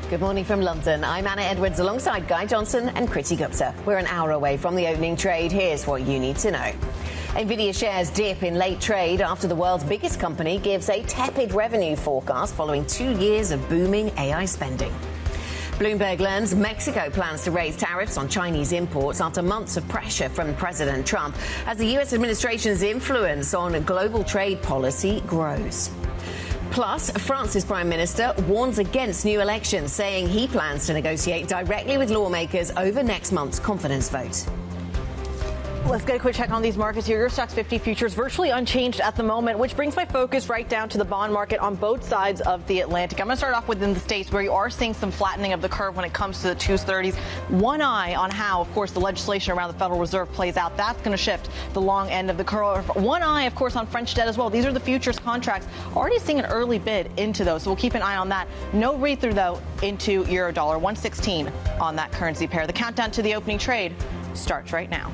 Good morning from London. I'm Anna Edwards alongside Guy Johnson and Kriti Gupta. We're an hour away from the opening trade. Here's what you need to know. Nvidia shares dip in late trade after the world's biggest company gives a tepid revenue forecast following 2 years of booming AI spending. Bloomberg learns Mexico plans to raise tariffs on Chinese imports after months of pressure from President Trump as the US administration's influence on global trade policy grows. Plus, France's Prime Minister warns against new elections, saying he plans to negotiate directly with lawmakers over next month's confidence vote. Let's get a quick check on these markets here. Your Stoxx 50 futures virtually unchanged at the moment, which brings my focus right down to the bond market on both sides of the Atlantic. I'm going to start off within the States, where you are seeing some flattening of the curve when it comes to the 230s. One eye on how, of course, the legislation around the Federal Reserve plays out. That's going to shift the long end of the curve. One eye, of course, on French debt as well. These are the futures contracts. Already seeing an early bid into those, so we'll keep an eye on that. No read-through, though, into euro-dollar. 116 on that currency pair. The countdown to the opening trade starts right now.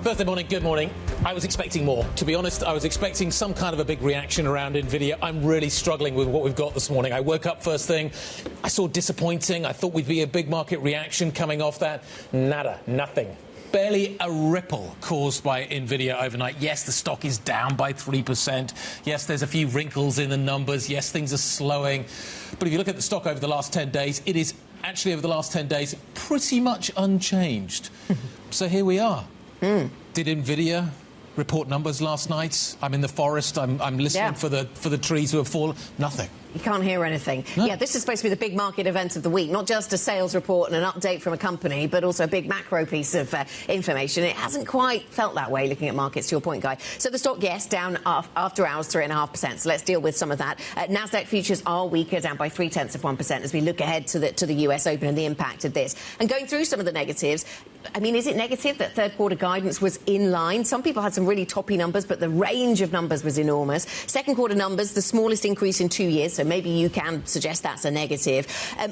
Thursday morning, good morning. I was expecting more. To be honest, I was expecting some kind of a big reaction around Nvidia. I'm really struggling with what we've got this morning. I woke up first thing, I saw disappointing. I thought we'd be a big market reaction coming off that. Nada, nothing. Barely a ripple caused by Nvidia overnight. Yes, the stock is down by 3%. Yes, there's a few wrinkles in the numbers. Yes, things are slowing. But if you look at the stock over the last 10 days, it is actually over the last 10 days pretty much unchanged. So here we are. Did Nvidia report numbers last night? I'm in the forest. I'm listening for the trees who have fallen. Nothing. You can't hear anything. No. Yeah, this is supposed to be the big market event of the week, not just a sales report and an update from a company, but also a big macro piece of information. It hasn't quite felt that way looking at markets, to your point, Guy. So the stock, yes, down after hours 3.5%. So let's deal with some of that. Nasdaq futures are weaker, down by 0.3% as we look ahead to the US Open and the impact of this. And going through some of the negatives, I mean, is it negative that third quarter guidance was in line? Some people had some really toppy numbers, but the range of numbers was enormous. Second quarter numbers, the smallest increase in 2 years, so maybe you can suggest that's a negative.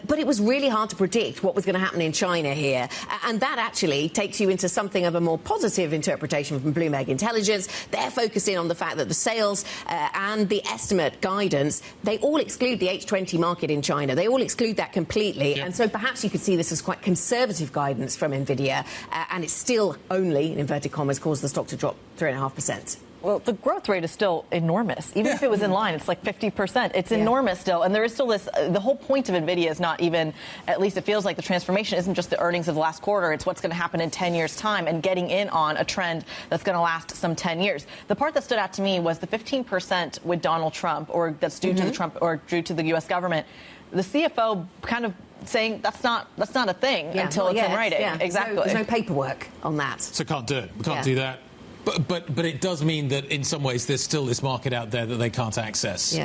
But it was really hard to predict what was going to happen in China here. And that actually takes you into something of a more positive interpretation from Bloomberg Intelligence. They're focusing on the fact that the sales and the estimate guidance, they all exclude the H20 market in China. They all exclude that completely. Yeah. And so perhaps you could see this as quite conservative guidance from Nvidia. And it's still only, in inverted commas, caused the stock to drop 3.5%. Well, the growth rate is still enormous. Even if it was in line, it's like 50%. It's enormous still. And there is still this, the whole point of Nvidia is not even, at least it feels like the transformation isn't just the earnings of the last quarter. It's what's going to happen in 10 years' time and getting in on a trend that's going to last some 10 years. The part that stood out to me was the 15% with Donald Trump, or that's due to the Trump, or due to the U.S. government. The CFO kind of saying that's not a thing until it's in writing. Yeah. Exactly. There's no paperwork on that. So can't do it. We can't do that. But it does mean that in some ways there's still this market out there that they can't access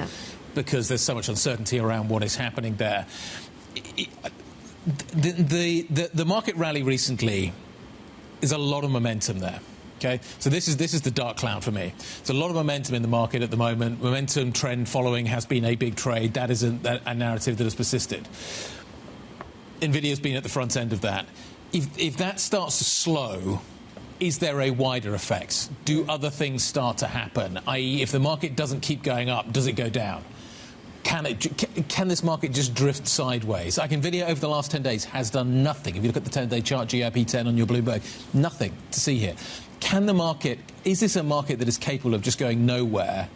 because there's so much uncertainty around what is happening there. The market rally recently is a lot of momentum there. Okay, so this is the dark cloud for me. There's a lot of momentum in the market at the moment. Momentum trend following has been a big trade. That is a narrative that has persisted. Nvidia's been at the front end of that. If that starts to slow, is there a wider effect? Do other things start to happen? I.e., if the market doesn't keep going up, does it go down? Can this market just drift sideways? Like Nvidia over the last 10 days has done nothing. If you look at the 10-day chart, GIP10 on your Bluebay, nothing to see here. Is this a market that is capable of just going nowhere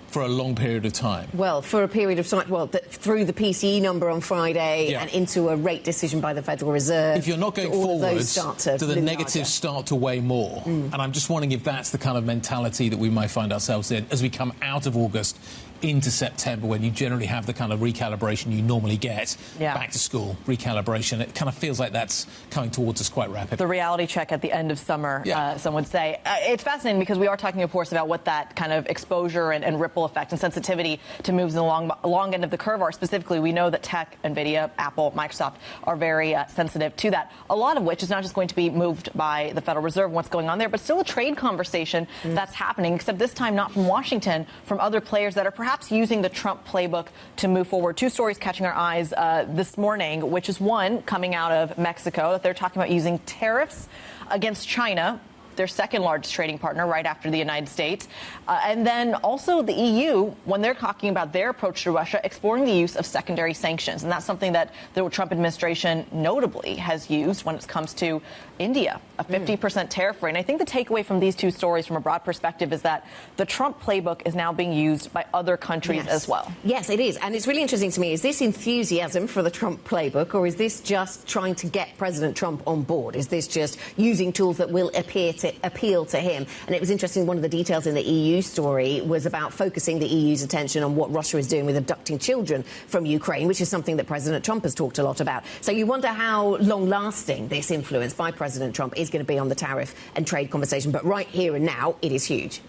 for a long period of time? Well, for a period of time, through the PCE number on Friday and into a rate decision by the Federal Reserve. If you're not going forwards, do the negatives start to weigh more? And I'm just wondering if that's the kind of mentality that we might find ourselves in as we come out of August into September, when you generally have the kind of recalibration you normally get. Back to school, recalibration. It kind of feels like that's coming towards us quite rapidly. The reality check at the end of summer, some would say. It's fascinating because we are talking, of course, about what that kind of exposure and ripple effect and sensitivity to moves in the long end of the curve are. Specifically, we know that tech, Nvidia, Apple, Microsoft are very sensitive to that, a lot of which is not just going to be moved by the Federal Reserve, what's going on there, but still a trade conversation that's happening, except this time not from Washington, from other players that are perhaps perhaps using the Trump playbook to move forward. Two stories catching our eyes this morning, which is one coming out of Mexico, that they're talking about using tariffs against China, their second largest trading partner right after the United States. And then also the EU, when they're talking about their approach to Russia, exploring the use of secondary sanctions. And that's something that the Trump administration notably has used when it comes to India, a 50% tariff rate. And I think the takeaway from these two stories from a broad perspective is that the Trump playbook is now being used by other countries as well. Yes, it is. And it's really interesting to me. Is this enthusiasm for the Trump playbook, or is this just trying to get President Trump on board? Is this just using tools that will appeal to him? And it was interesting, one of the details in the EU story was about focusing the EU's attention on what Russia is doing with abducting children from Ukraine, which is something that President Trump has talked a lot about. So you wonder how long-lasting this influence by President Trump is going to be on the tariff and trade conversation. But right here and now, it is huge.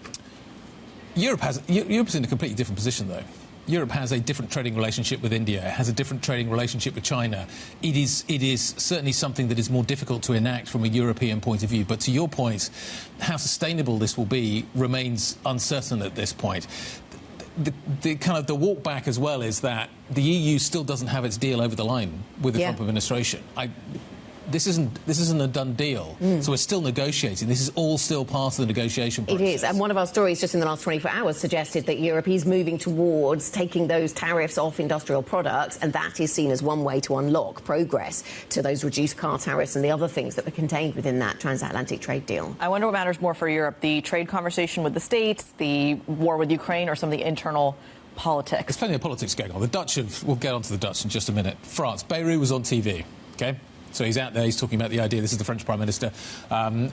Europe's in a completely different position, though. Europe has a different trading relationship with India, has a different trading relationship with China. It is certainly something that is more difficult to enact from a European point of view. But to your point, how sustainable this will be remains uncertain at this point. The kind of the walk back as well is that the EU still doesn't have its deal over the line with the Trump administration. This isn't a done deal. So we're still negotiating. This is all still part of the negotiation process. It is. And one of our stories just in the last 24 hours suggested that Europe is moving towards taking those tariffs off industrial products, and that is seen as one way to unlock progress to those reduced car tariffs and the other things that were contained within that transatlantic trade deal. I wonder what matters more for Europe, the trade conversation with the States, the war with Ukraine, or some of the internal politics. There's plenty of politics going on. We'll get onto the Dutch in just a minute. France, Bayrou was on TV, OK? So he's out there, he's talking about the idea, this is the French Prime Minister,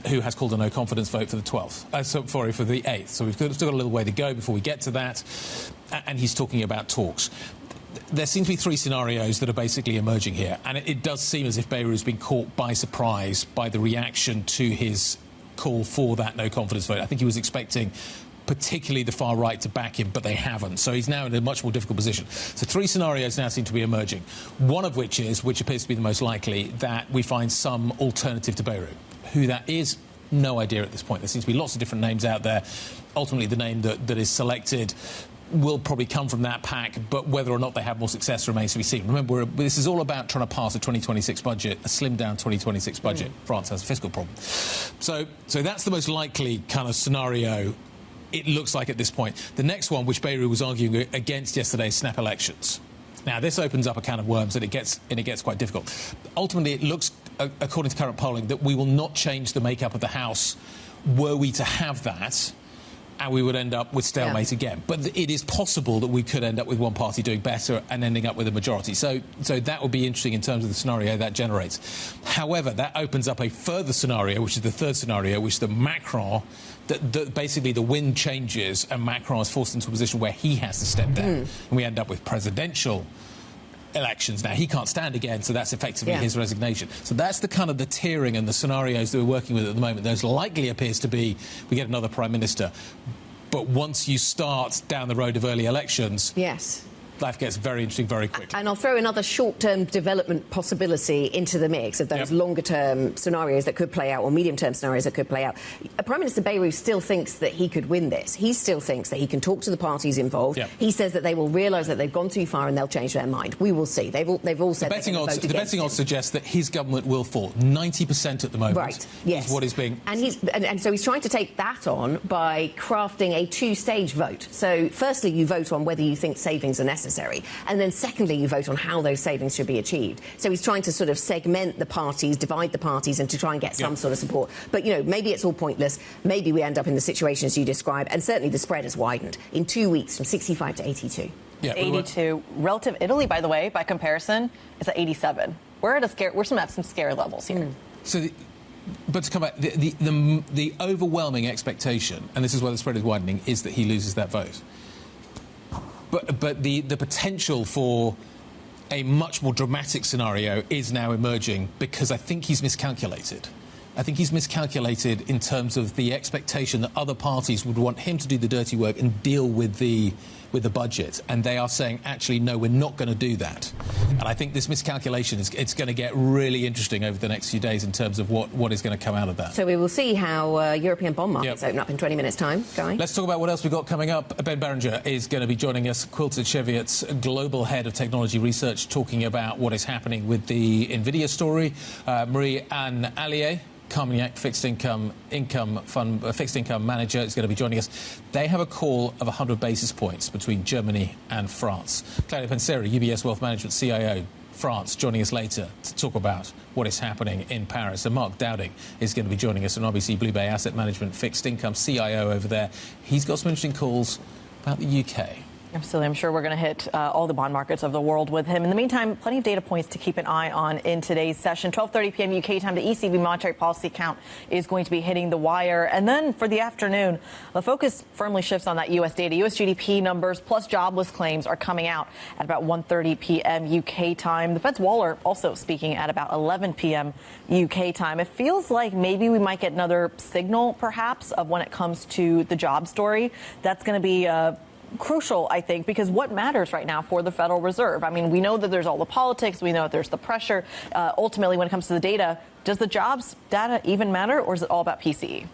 who has called a no-confidence vote for the 12th. For the 8th. So we've still got a little way to go before we get to that. And he's talking about talks. There seem to be three scenarios that are basically emerging here. And it does seem as if Bayrou's been caught by surprise by the reaction to his call for that no-confidence vote. I think he was expecting particularly the far right to back him, but they haven't. So he's now in a much more difficult position. So three scenarios now seem to be emerging. One of which appears to be the most likely, that we find some alternative to Bayrou. Who that is, no idea at this point. There seems to be lots of different names out there. Ultimately, the name that is selected will probably come from that pack, but whether or not they have more success remains to be seen. Remember, this is all about trying to pass a 2026 budget, a slimmed-down 2026 budget. France has a fiscal problem. So that's the most likely kind of scenario, it looks like, at this point. The next one, which Bayrou was arguing against yesterday, is snap elections. Now, this opens up a can of worms, and it gets quite difficult. Ultimately, it looks, according to current polling, that we will not change the makeup of the House were we to have that, and we would end up with stalemate again. But it is possible that we could end up with one party doing better and ending up with a majority. So that would be interesting in terms of the scenario that generates. However, that opens up a further scenario, which is the third scenario, which is the Macron, that basically the wind changes and Macron is forced into a position where he has to step down. And we end up with presidential elections. Now, he can't stand again, so that's effectively his resignation. So that's the kind of the tiering and the scenarios that we're working with at the moment. There's likely appears to be we get another prime minister. But once you start down the road of early elections, life gets very interesting very quickly. And I'll throw another short-term development possibility into the mix of those longer-term scenarios that could play out, or medium-term scenarios that could play out. Prime Minister Bayrou still thinks that he could win this. He still thinks that he can talk to the parties involved. He says that they will realise that they've gone too far and they'll change their mind. We will see. They've all said the betting odds suggest that his government will fall. 90% at the moment. Right. Yes. Is what is being. And so he's trying to take that on by crafting a two-stage vote. So firstly, you vote on whether you think savings are necessary. And then secondly, you vote on how those savings should be achieved. So he's trying to sort of segment the parties, divide the parties, and to try and get some sort of support. But, you know, maybe it's all pointless. Maybe we end up in the situations you describe. And certainly the spread has widened in 2 weeks from 65 to 82. 82. Relative Italy, by the way, by comparison, is at 87. We're at some scary levels here. But to come back, the overwhelming expectation, and this is why the spread is widening, is that he loses that vote. But the potential for a much more dramatic scenario is now emerging, because I think he's miscalculated. I think he's miscalculated in terms of the expectation that other parties would want him to do the dirty work and deal with the with the budget, and they are saying, actually, no, we're not going to do that. And I think this miscalculation it's going to get really interesting over the next few days in terms of what is going to come out of that. So we will see how European bond markets open up in 20 minutes' time. Guy? Let's talk about what else we've got coming up. Ben Barringer is going to be joining us, Quilter Cheviot's global head of technology research, talking about what is happening with the Nvidia story. Marie-Anne Allier, Carmignac fixed income manager, is going to be joining us. They have a call of 100 basis points between Germany and France. Claudia Panseri, UBS Wealth Management CIO, France, joining us later to talk about what is happening in Paris. And Mark Dowding is going to be joining us, an RBC Bluebay Asset Management fixed income CIO over there. He's got some interesting calls about the UK. Absolutely. I'm sure we're going to hit all the bond markets of the world with him. In the meantime, plenty of data points to keep an eye on in today's session. 12:30 p.m. UK time, the ECB monetary policy count is going to be hitting the wire. And then for the afternoon, the focus firmly shifts on that U.S. data. U.S. GDP numbers plus jobless claims are coming out at about 1:30 p.m. UK time. The Fed's Waller also speaking at about 11 p.m. UK time. It feels like maybe we might get another signal, perhaps, of when it comes to the job story. That's going to be crucial, I think, because what matters right now for the Federal Reserve? I mean, we know that there's all the politics. We know that there's the pressure. Ultimately, when it comes to the data, does the jobs data even matter, or is it all about PCE?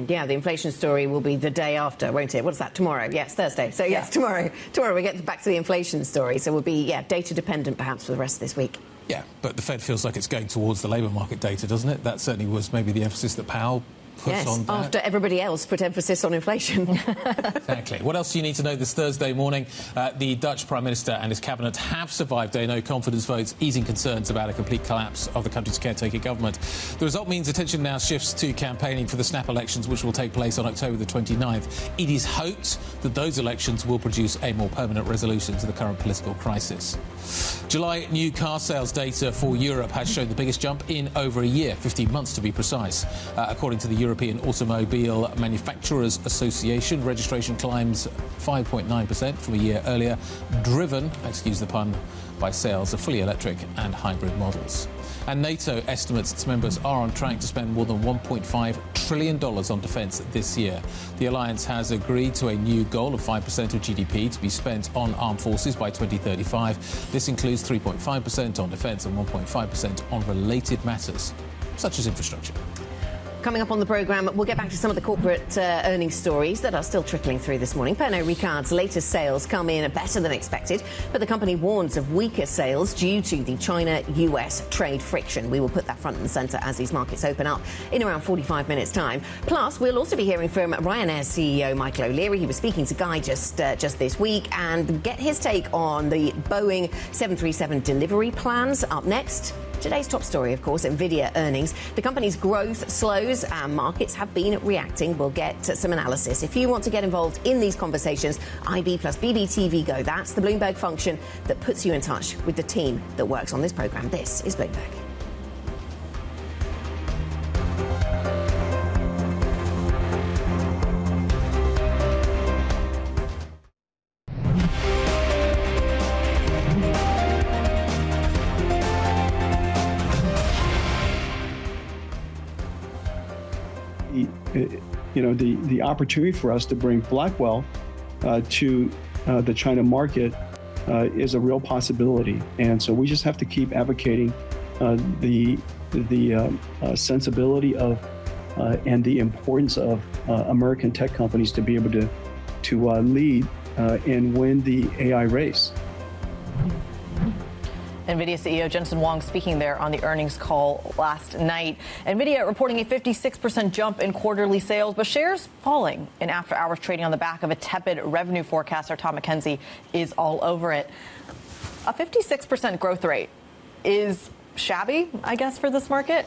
Yeah, the inflation story will be the day after, won't it? What is that, tomorrow? Yes, Thursday. So, yes, tomorrow we get back to the inflation story. So we'll be, data dependent perhaps for the rest of this week. Yeah, but the Fed feels like it's going towards the labour market data, doesn't it? That certainly was maybe the emphasis that Powell puts on that. After everybody else put emphasis on inflation. Exactly. What else do you need to know this Thursday morning? The Dutch Prime Minister and his cabinet have survived a no-confidence vote, easing concerns about a complete collapse of the country's caretaker government. The result means attention now shifts to campaigning for the snap elections, which will take place on October the 29th. It is hoped that those elections will produce a more permanent resolution to the current political crisis. July new car sales data for Europe has shown the biggest jump in over a year, 15 months to be precise. According to the European Automobile Manufacturers Association, registration climbs 5.9% from a year earlier, driven, excuse the pun, by sales of fully electric and hybrid models. And NATO estimates its members are on track to spend more than $1.5 trillion on defence this year. The alliance has agreed to a new goal of 5% of GDP to be spent on armed forces by 2035. This includes 3.5% on defence and 1.5% on related matters, such as infrastructure. Coming up on the programme, we'll get back to some of the corporate earnings stories that are still trickling through this morning. Pernod-Ricard's latest sales come in better than expected, but the company warns of weaker sales due to the China-US trade friction. We will put that front and centre as these markets open up in around 45 minutes' time. Plus, we'll also be hearing from Ryanair CEO Michael O'Leary. He was speaking to Guy just this week, and get his take on the Boeing 737 delivery plans up next. Today's top story, of course, Nvidia earnings. The company's growth slows and markets have been reacting. We'll get some analysis. If you want to get involved in these conversations, IB plus BBTV Go. That's the Bloomberg function that puts you in touch with the team that works on this programme. This is Bloomberg. The opportunity for us to bring Blackwell to the China market is a real possibility, and so we just have to keep advocating the sensibility of and the importance of American tech companies to be able to lead and win the AI race. Nvidia CEO Jensen Huang speaking there on the earnings call last night. Nvidia reporting a 56% jump in quarterly sales, but shares falling in after-hours trading on the back of a tepid revenue forecast. Our Tom McKenzie is all over it. A 56% growth rate is shabby, I guess, for this market.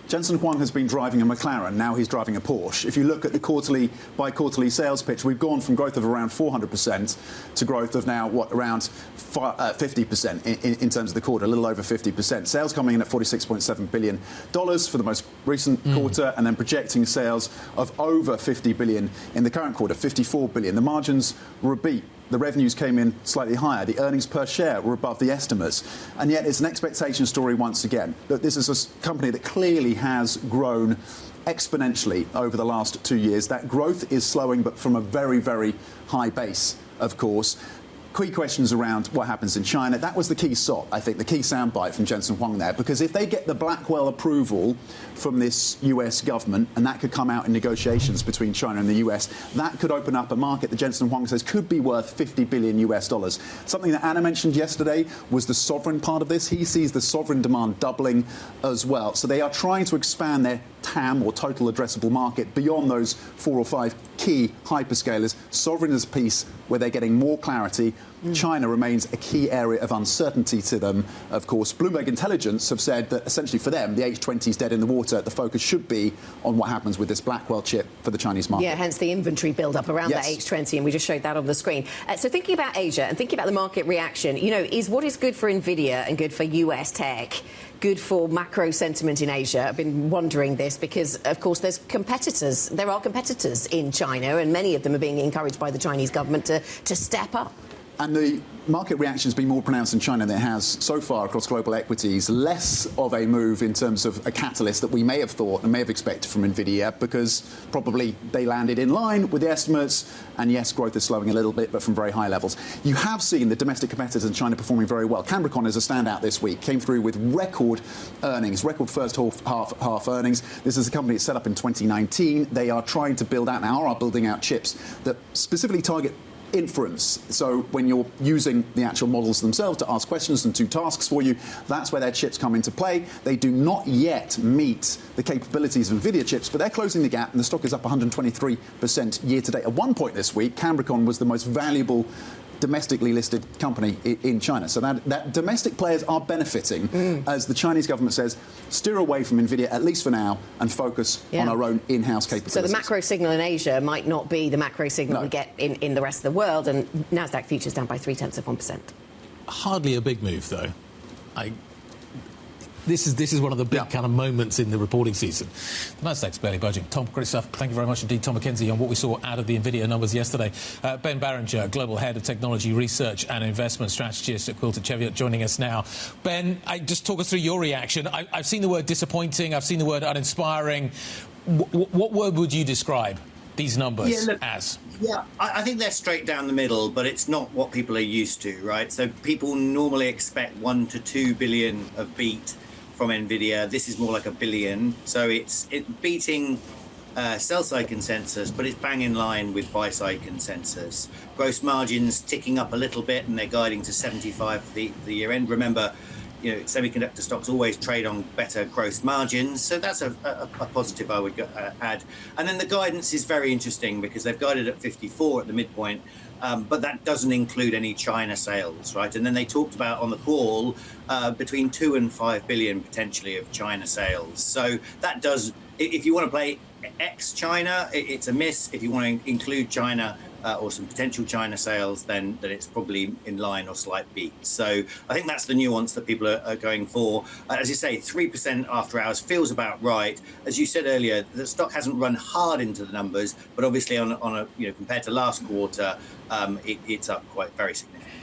Jensen Huang has been driving a McLaren, now he's driving a Porsche. If you look at the quarterly by quarterly sales pitch, we've gone from growth of around 400% to growth of now, around 50% in terms of the quarter, a little over 50%. Sales coming in at $46.7 billion for the most recent quarter, and then projecting sales of over $50 billion in the current quarter, $54 billion. The margins were a beat. The revenues came in slightly higher. The earnings per share were above the estimates. And yet it's an expectation story once again. That this is a company that clearly has grown exponentially over the last 2 years. That growth is slowing, but from a very, very high base. of course. Key questions around what happens in China. That was the key SOT, I think, the key soundbite from Jensen Huang there, because if they get the Blackwell approval from this US government, and that could come out in negotiations between China and the US, that could open up a market that Jensen Huang says could be worth $50 billion US. Something that Anna mentioned yesterday was the sovereign part of this. He sees the sovereign demand doubling as well. So they are trying to expand their TAM, or total addressable market, beyond those 4 or 5 key hyperscalers. Sovereign is a piece where they're getting more clarity. China remains a key area of uncertainty to them, of course. Bloomberg Intelligence have said that essentially for them, the H20 is dead in the water. The focus should be on what happens with this Blackwell chip for the Chinese market. Yeah, hence the inventory build-up around that H20, and we just showed that on the screen. So thinking about Asia and thinking about the market reaction, you know, is what is good for Nvidia and good for US tech good for macro sentiment in Asia? I've been wondering this because, of course, there are competitors in China, and many of them are being encouraged by the Chinese government to step up. And the market reaction has been more pronounced in China than it has so far across global equities. Less of a move in terms of a catalyst that we may have thought and may have expected from Nvidia, because probably they landed in line with the estimates. And yes, growth is slowing a little bit, but from very high levels. You have seen the domestic competitors in China performing very well. Cameron is a standout this week. Came through with record earnings, record first half earnings. This is a company that's set up in 2019. They are trying to build out, now are building out chips that specifically target inference. So when you're using the actual models themselves to ask questions and do tasks for you, that's where their chips come into play. They do not yet meet the capabilities of Nvidia chips, but they're closing the gap, and the stock is up 123% year to date. At one point this week, Cameron was the most valuable domestically listed company in China. So that domestic players are benefiting as the Chinese government says, steer away from Nvidia, at least for now, and focus on our own in-house capabilities. So the macro signal in Asia might not be the macro signal we get in the rest of the world, and Nasdaq futures down by 0.3%. Hardly a big move, though. This is one of the big kind of moments in the reporting season. The Nasdaq's barely budging. Tom, great stuff. Thank you very much indeed, Tom McKenzie, on what we saw out of the Nvidia numbers yesterday. Ben Barringer, Global Head of Technology Research and Investment Strategist at Quilter Cheviot, joining us now. Ben, just talk us through your reaction. I've seen the word disappointing. I've seen the word uninspiring. What word would you describe these numbers as? Yeah, I think they're straight down the middle, but it's not what people are used to, right? So people normally expect 1 to 2 billion of beat from Nvidia. This is more like 1 billion. So it's beating sell-side consensus, but it's bang in line with buy-side consensus. Gross margins ticking up a little bit, and they're guiding to 75 for the year end. Remember, you know, semiconductor stocks always trade on better gross margins, so that's a positive I would add. And then the guidance is very interesting because they've guided at 54 at the midpoint, but that doesn't include any China sales, right? And then they talked about on the call between 2 and 5 billion potentially of China sales. So that does, if you want to play ex-China, it's a miss. If you want to include China or some potential China sales, then it's probably in line or slight beat. So I think that's the nuance that people are going for. As you say, 3% after hours feels about right. As you said earlier, the stock hasn't run hard into the numbers, but obviously on a compared to last quarter, it's up quite very significantly.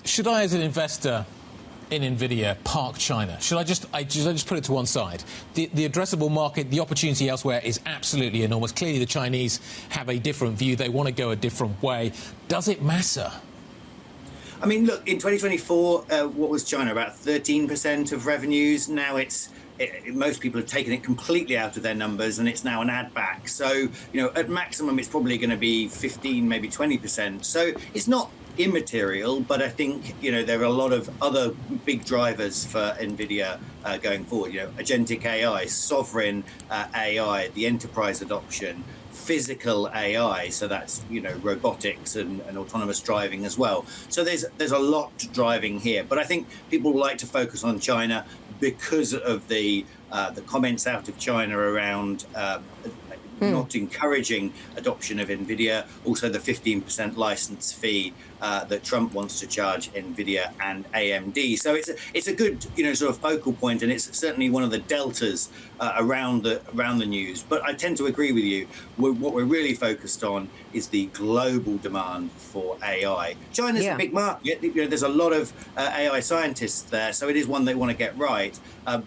Should I, as an investor in Nvidia, park China? Should I just put it to one side? The addressable market, the opportunity elsewhere is absolutely enormous. Clearly, the Chinese have a different view. They want to go a different way. Does it matter? I mean, look, in 2024, what was China? About 13% of revenues. Now most people have taken it completely out of their numbers, and it's now an add back. So, at maximum, it's probably going to be 15, maybe 20%. So it's not immaterial, but I think there are a lot of other big drivers for Nvidia going forward. Agentic AI, sovereign AI, the enterprise adoption, physical AI, so that's robotics and autonomous driving as well. So there's a lot driving here, but I think people like to focus on China because of the comments out of China around not encouraging adoption of Nvidia, also the 15% license fee that Trump wants to charge Nvidia and AMD. So it's a good sort of focal point, and it's certainly one of the deltas around the news. But I tend to agree with you. What we're really focused on is the global demand for AI. China's a big market. There's a lot of AI scientists there, so it is one they want to get right,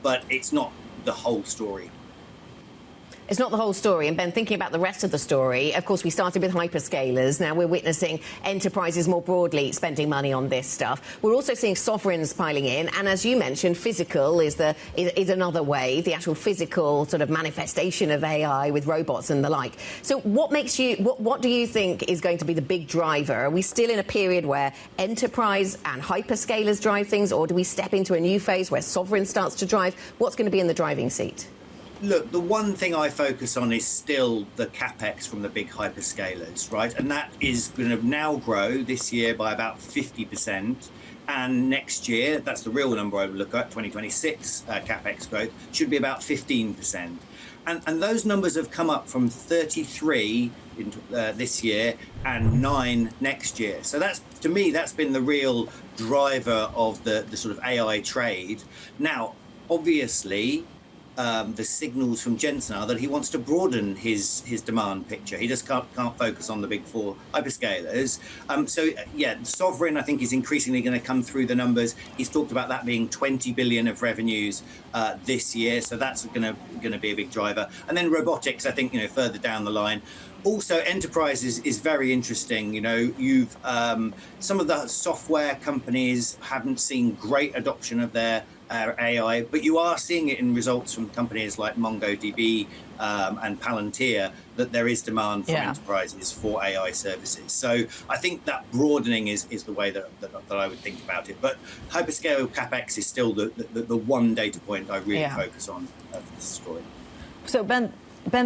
but it's not the whole story. It's not the whole story. And Ben, thinking about the rest of the story, of course, we started with hyperscalers. Now we're witnessing enterprises more broadly spending money on this stuff. We're also seeing sovereigns piling in. And as you mentioned, physical is another way, the actual physical sort of manifestation of AI with robots and the like. So what do you think is going to be the big driver? Are we still in a period where enterprise and hyperscalers drive things, or do we step into a new phase where sovereign starts to drive? What's going to be in the driving seat? Look, the one thing I focus on is still the capex from the big hyperscalers, right? And that is going to now grow this year by about 50%. And next year, that's the real number I would look at, 2026 capex growth, should be about 15%. And those numbers have come up from 33 this year and 9 next year. So that's, to me, that's been the real driver of the sort of AI trade. Now, obviously, the signals from Jensen are that he wants to broaden his demand picture. He just can't focus on the big four hyperscalers. Sovereign, I think, is increasingly going to come through the numbers. He's talked about that being 20 billion of revenues this year, so that's going to be a big driver. And then robotics, I think, further down the line. Also, enterprise is very interesting. You've some of the software companies haven't seen great adoption of their AI, but you are seeing it in results from companies like MongoDB and Palantir that there is demand from enterprises for AI services. So I think that broadening is the way that I would think about it. But hyperscale capex is still the one data point I really focus on for this story. So Ben,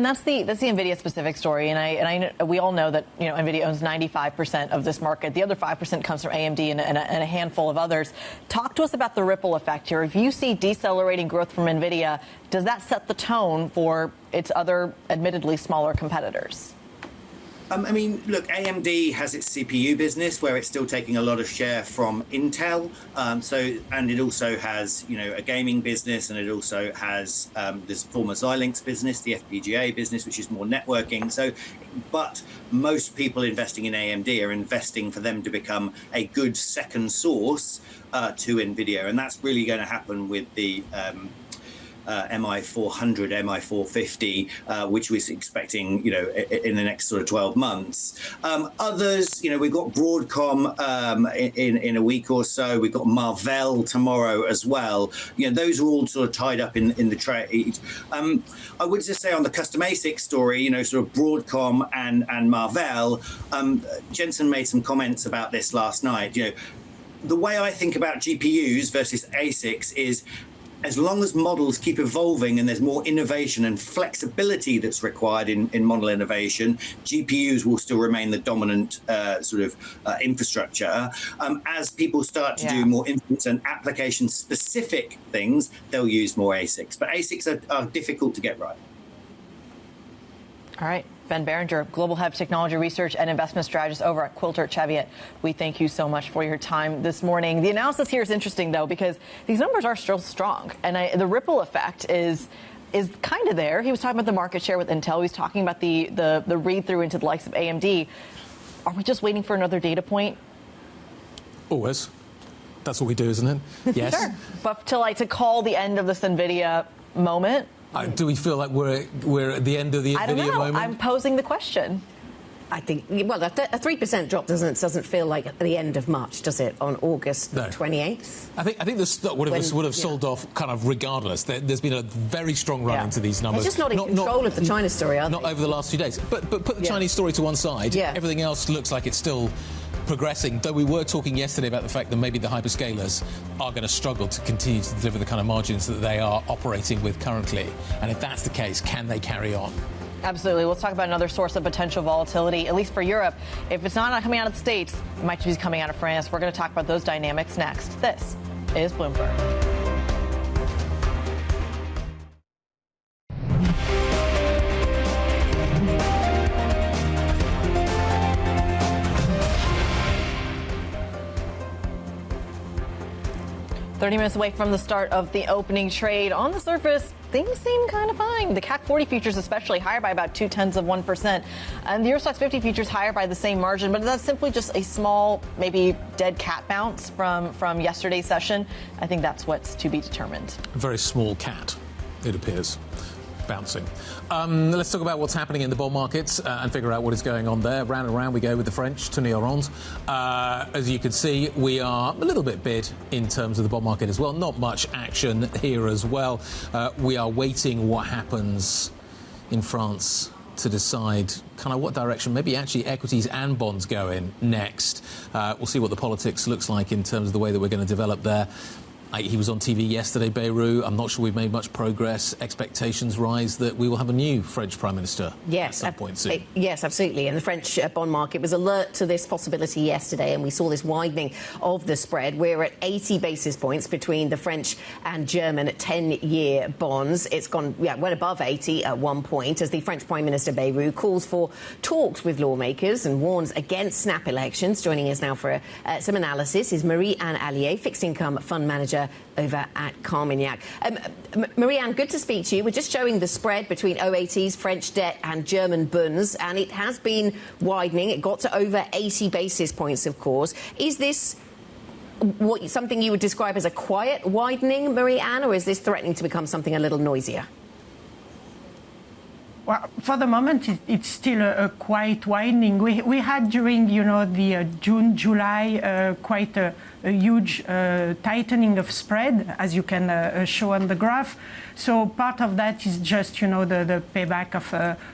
that's the Nvidia specific story, and we all know that Nvidia owns 95% of this market. The other 5% comes from AMD and a handful of others. Talk to us about the ripple effect here. If you see decelerating growth from Nvidia, does that set the tone for its other, admittedly smaller competitors? Look, AMD has its CPU business where it's still taking a lot of share from Intel. And it also has, a gaming business, and it also has this former Xilinx business, the FPGA business, which is more networking. But most people investing in AMD are investing for them to become a good second source to Nvidia, and that's really going to happen with the MI400, MI450, which we're expecting, in the next sort of 12 months. Others, we've got Broadcom in a week or so. We've got Marvell tomorrow as well. Those are all sort of tied up in the trade. I would just say on the custom ASIC story, sort of Broadcom and Marvell, Jensen made some comments about this last night. The way I think about GPUs versus ASICs is, as long as models keep evolving and there's more innovation and flexibility that's required in model innovation, GPUs will still remain the dominant infrastructure. As people start to do more inference and application-specific things, they'll use more ASICs. But ASICs are difficult to get right. All right. Ben Barringer, Global Head of Technology Research and Investment Strategist over at Quilter Cheviot. We thank you so much for your time this morning. The analysis here is interesting, though, because these numbers are still strong. And the ripple effect is kind of there. He was talking about the market share with Intel. He was talking about the read-through into the likes of AMD. Are we just waiting for another data point? Always. That's what we do, isn't it? Yes. Sure. But to call the end of this Nvidia moment? Do we feel like we're at the end of the Nvidia moment? I don't know. I'm posing the question. I think, well, a 3% drop doesn't feel like at the end of March, does it, on August 28th? I think the stock would have sold off kind of regardless. There's been a very strong run into these numbers. They're just not in control of the China story, are they? Not over the last few days. But put the Chinese story to one side. Everything else looks like it's still progressing, though we were talking yesterday about the fact that maybe the hyperscalers are going to struggle to continue to deliver the kind of margins that they are operating with currently. And if that's the case, can they carry on? Absolutely. Let's talk about another source of potential volatility, at least for Europe. If it's not coming out of the States, it might be coming out of France. We're going to talk about those dynamics next. This is Bloomberg. "30 minutes away from the start of the opening trade. On the surface, things seem kind of fine. The CAC 40 futures especially higher by about 0.2%. And the Eurostoxx 50 futures higher by the same margin. But that's simply just a small, maybe dead cat bounce from yesterday's session. I think that's what's to be determined. A very small cat, it appears. bouncing. Let's talk about what's happening in the bond markets and figure out what is going on there. Round and round we go with the French, tournée orange. As you can see, we are a little bit bid in terms of the bond market as well. Not much action here as well. We are waiting what happens in France to decide kind of what direction maybe actually equities and bonds go in next. We'll see what the politics looks like in terms of the way that we're going to develop there. He was on TV yesterday, Beirut. I'm not sure we've made much progress. Expectations rise that we will have a new French Prime Minister at some point soon. Yes, absolutely. And the French bond market was alert to this possibility yesterday, and we saw this widening of the spread. We're at 80 basis points between the French and German 10-year bonds. It's gone well above 80 at one point as the French Prime Minister Beirut calls for talks with lawmakers and warns against snap elections. Joining us now for some analysis is Marie-Anne Allier, fixed income fund manager over at Carmignac. Marie-Anne, good to speak to you. We're just showing the spread between OATs, French debt and German bunds, and it has been widening. It got to over 80 basis points, of course. Is this something you would describe as a quiet widening, Marie-Anne, or is this threatening to become something a little noisier? Well, for the moment, it's still a quiet widening. We had during, the June, July, quite a huge tightening of spread, as you can show on the graph. So part of that is just, the payback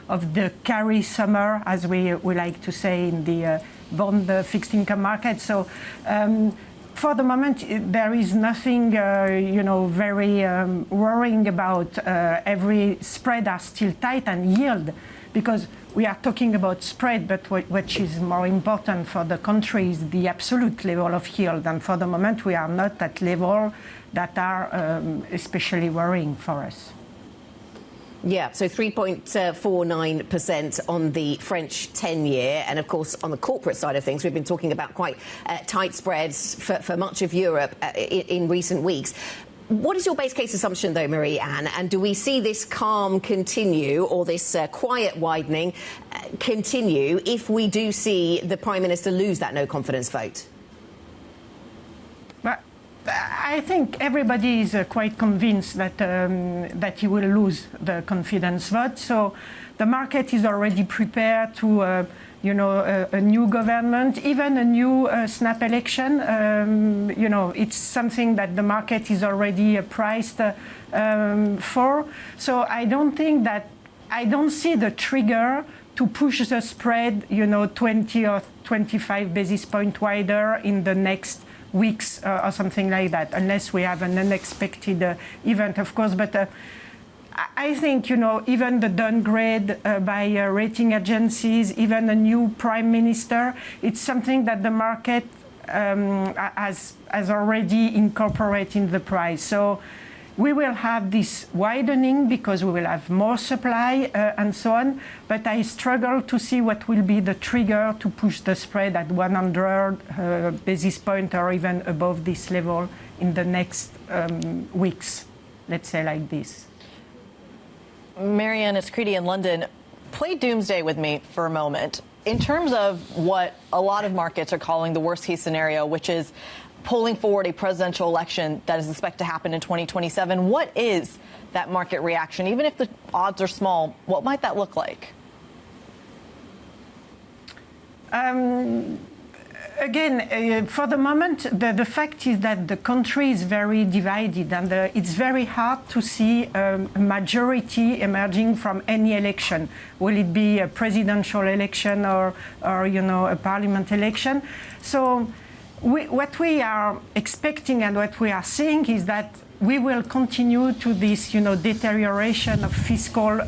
of the carry summer, as we like to say in the bond fixed income market. So for the moment, there is nothing, very worrying about. Every spread are still tight and yield, because we are talking about spread, but what is more important for the country is the absolute level of yield. And for the moment, we are not at level that are especially worrying for us. Yeah, so 3.49% on the French 10-year. And, of course, on the corporate side of things, we've been talking about quite tight spreads for much of Europe in recent weeks. What is your base case assumption, though, Marie-Anne? And do we see this calm continue, or this quiet widening continue, if we do see the Prime Minister lose that no-confidence vote? I think everybody is quite convinced that he will lose the confidence vote. So the market is already prepared to, a new government, even a new snap election. It's something that the market is already priced for. So I don't see the trigger to push the spread, 20 or 25 basis points wider in the next weeks or something like that, unless we have an unexpected event, of course. But I think, even the downgrade by rating agencies, even a new prime minister, it's something that the market has already incorporated in the price. So we will have this widening because we will have more supply and so on. But I struggle to see what will be the trigger to push the spread at 100 basis points or even above this level in the next weeks, let's say like this. Marie-Anne, it's Kriti in London. Play doomsday with me for a moment. In terms of what a lot of markets are calling the worst-case scenario, which is pulling forward a presidential election that is expected to happen in 2027, what is that market reaction? Even if the odds are small, what might that look like? Again, for the moment, the fact is that the country is very divided, and it's very hard to see a majority emerging from any election. Will it be a presidential election or a parliament election? So what we are expecting and what we are seeing is that we will continue to this, deterioration of fiscal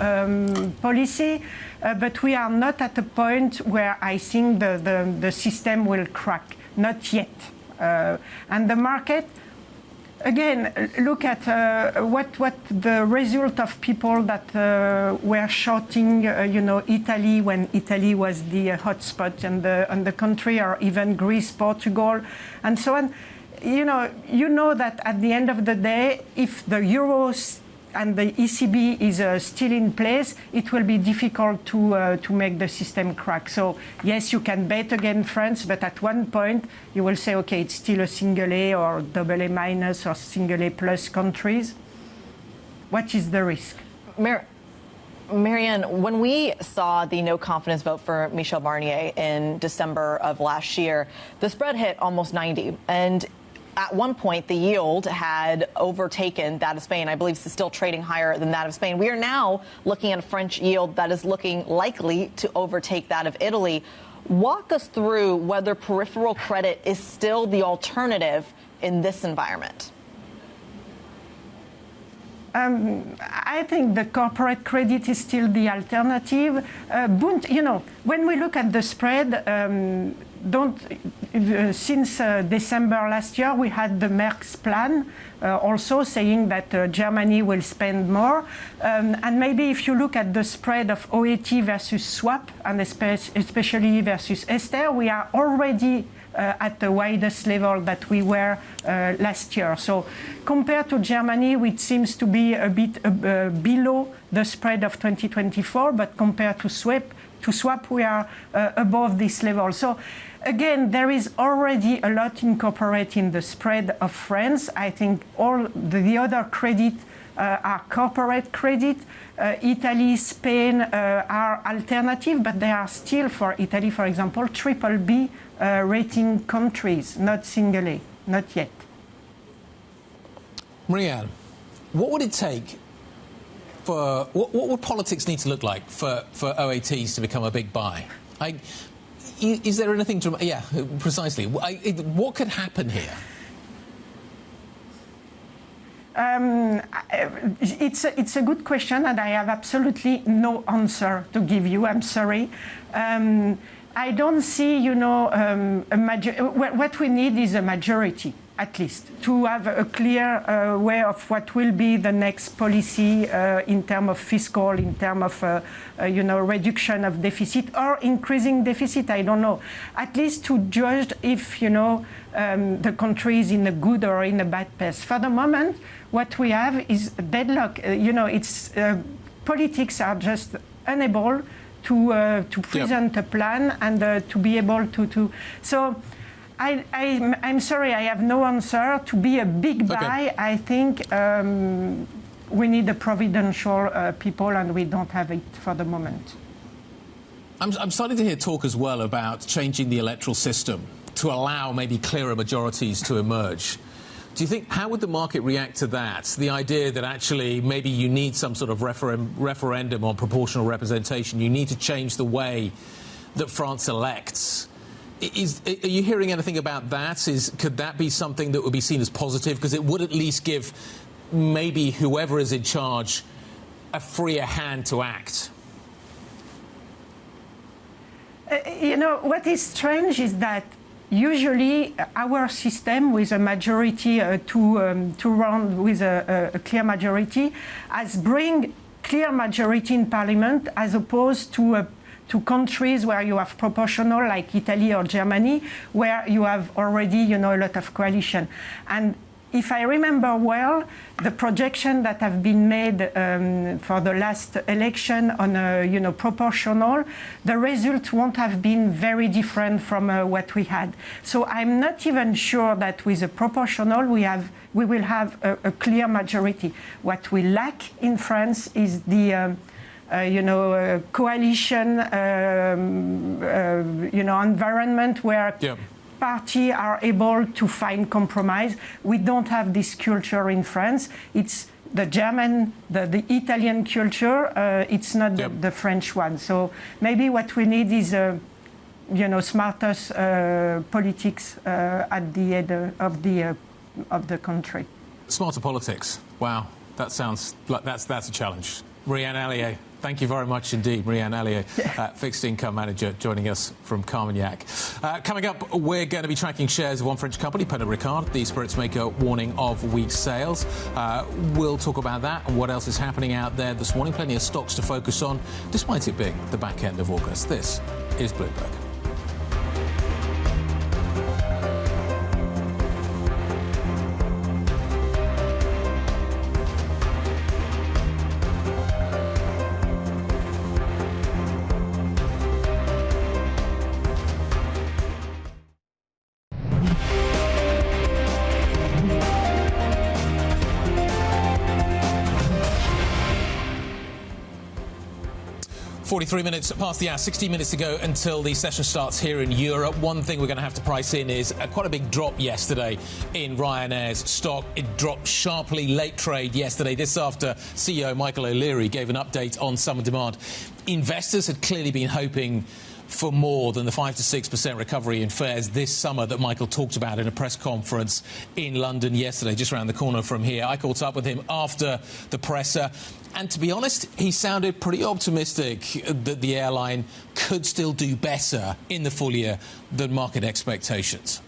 policy, but we are not at a point where I think the system will crack. Not yet. And the market, again, look at what the result of people that were shorting, Italy when Italy was the hotspot and the country, or even Greece, Portugal, and so on. You know that at the end of the day, if the euros and the ECB is still in place, it will be difficult to make the system crack. So yes, you can bet against France, but at one point you will say, okay, it's still a single A or double A minus or single A plus countries. What is the risk? Marianne, when we saw the no confidence vote for Michel Barnier in December of last year, the spread hit almost 90. And at one point, the yield had overtaken that of Spain. I believe it's still trading higher than that of Spain. We are now looking at a French yield that is looking likely to overtake that of Italy. Walk us through whether peripheral credit is still the alternative in this environment. I think the corporate credit is still the alternative. When we look at the spread, since December last year, we had the Merck's plan also saying that Germany will spend more. And maybe if you look at the spread of OAT versus swap, and especially versus Ester, we are already at the widest level that we were last year. So compared to Germany, which seems to be a bit below the spread of 2024, but compared to swap, we are above this level. So again, there is already a lot incorporated in the spread of France. I think all the other credit are corporate credit. Italy, Spain are alternative, but they are still, for Italy, for example, BBB rating countries, not single A, not yet. Marianne, what would it take for, what would politics need to look like for OATs to become a big buy? Is there anything to, yeah, precisely. What could happen here? It's a good question, and I have absolutely no answer to give you. I'm sorry. I don't see, what we need is a majority, at least, to have a clear way of what will be the next policy in terms of fiscal, in terms of, reduction of deficit or increasing deficit. I don't know. At least to judge if, the country is in a good or in a bad pace. For the moment, what we have is deadlock. Politics are just unable to present a plan and to be able to. So I'm sorry, I have no answer. To be a big buy, I think we need a providential people, and we don't have it for the moment. I'm starting to hear talk as well about changing the electoral system to allow maybe clearer majorities to emerge. Do you think, how would the market react to that? The idea that actually maybe you need some sort of referendum on proportional representation, you need to change the way that France elects. Are you hearing anything about that? Could that be something that would be seen as positive? Because it would at least give maybe whoever is in charge a freer hand to act. What is strange is that usually our system with a majority to run with a clear majority has bring clear majority in parliament as opposed to countries where you have proportional like Italy or Germany, where you have already a lot of coalition. And if I remember well, the projection that have been made for the last election on proportional, the result won't have been very different from what we had. So I'm not even sure that with a proportional we will have a clear majority. What we lack in France is the coalition, environment where. Yeah. Parties are able to find compromise. We don't have this culture in France. It's the German, the Italian culture. It's not the French one. So maybe what we need is, smartest politics at the head of the country. Smarter politics. Wow, that sounds like that's a challenge. Marianne Allier, thank you very much indeed. Marianne Allier, fixed income manager, joining us from Carmignac. Coming up, we're going to be tracking shares of one French company, Pernod-Ricard, the spirits maker, warning of weak sales. We'll talk about that and what else is happening out there this morning. Plenty of stocks to focus on, despite it being the back end of August. This is Bloomberg. 43 minutes past the hour, 16 minutes to go until the session starts here in Europe. One thing we're going to have to price in is quite a big drop yesterday in Ryanair's stock. It dropped sharply late trade yesterday. This after CEO Michael O'Leary gave an update on summer demand. Investors had clearly been hoping for more than the 5 to 6% recovery in fares this summer that Michael talked about in a press conference in London yesterday, just around the corner from here. I caught up with him after the presser, and to be honest, he sounded pretty optimistic that the airline could still do better in the full year than market expectations.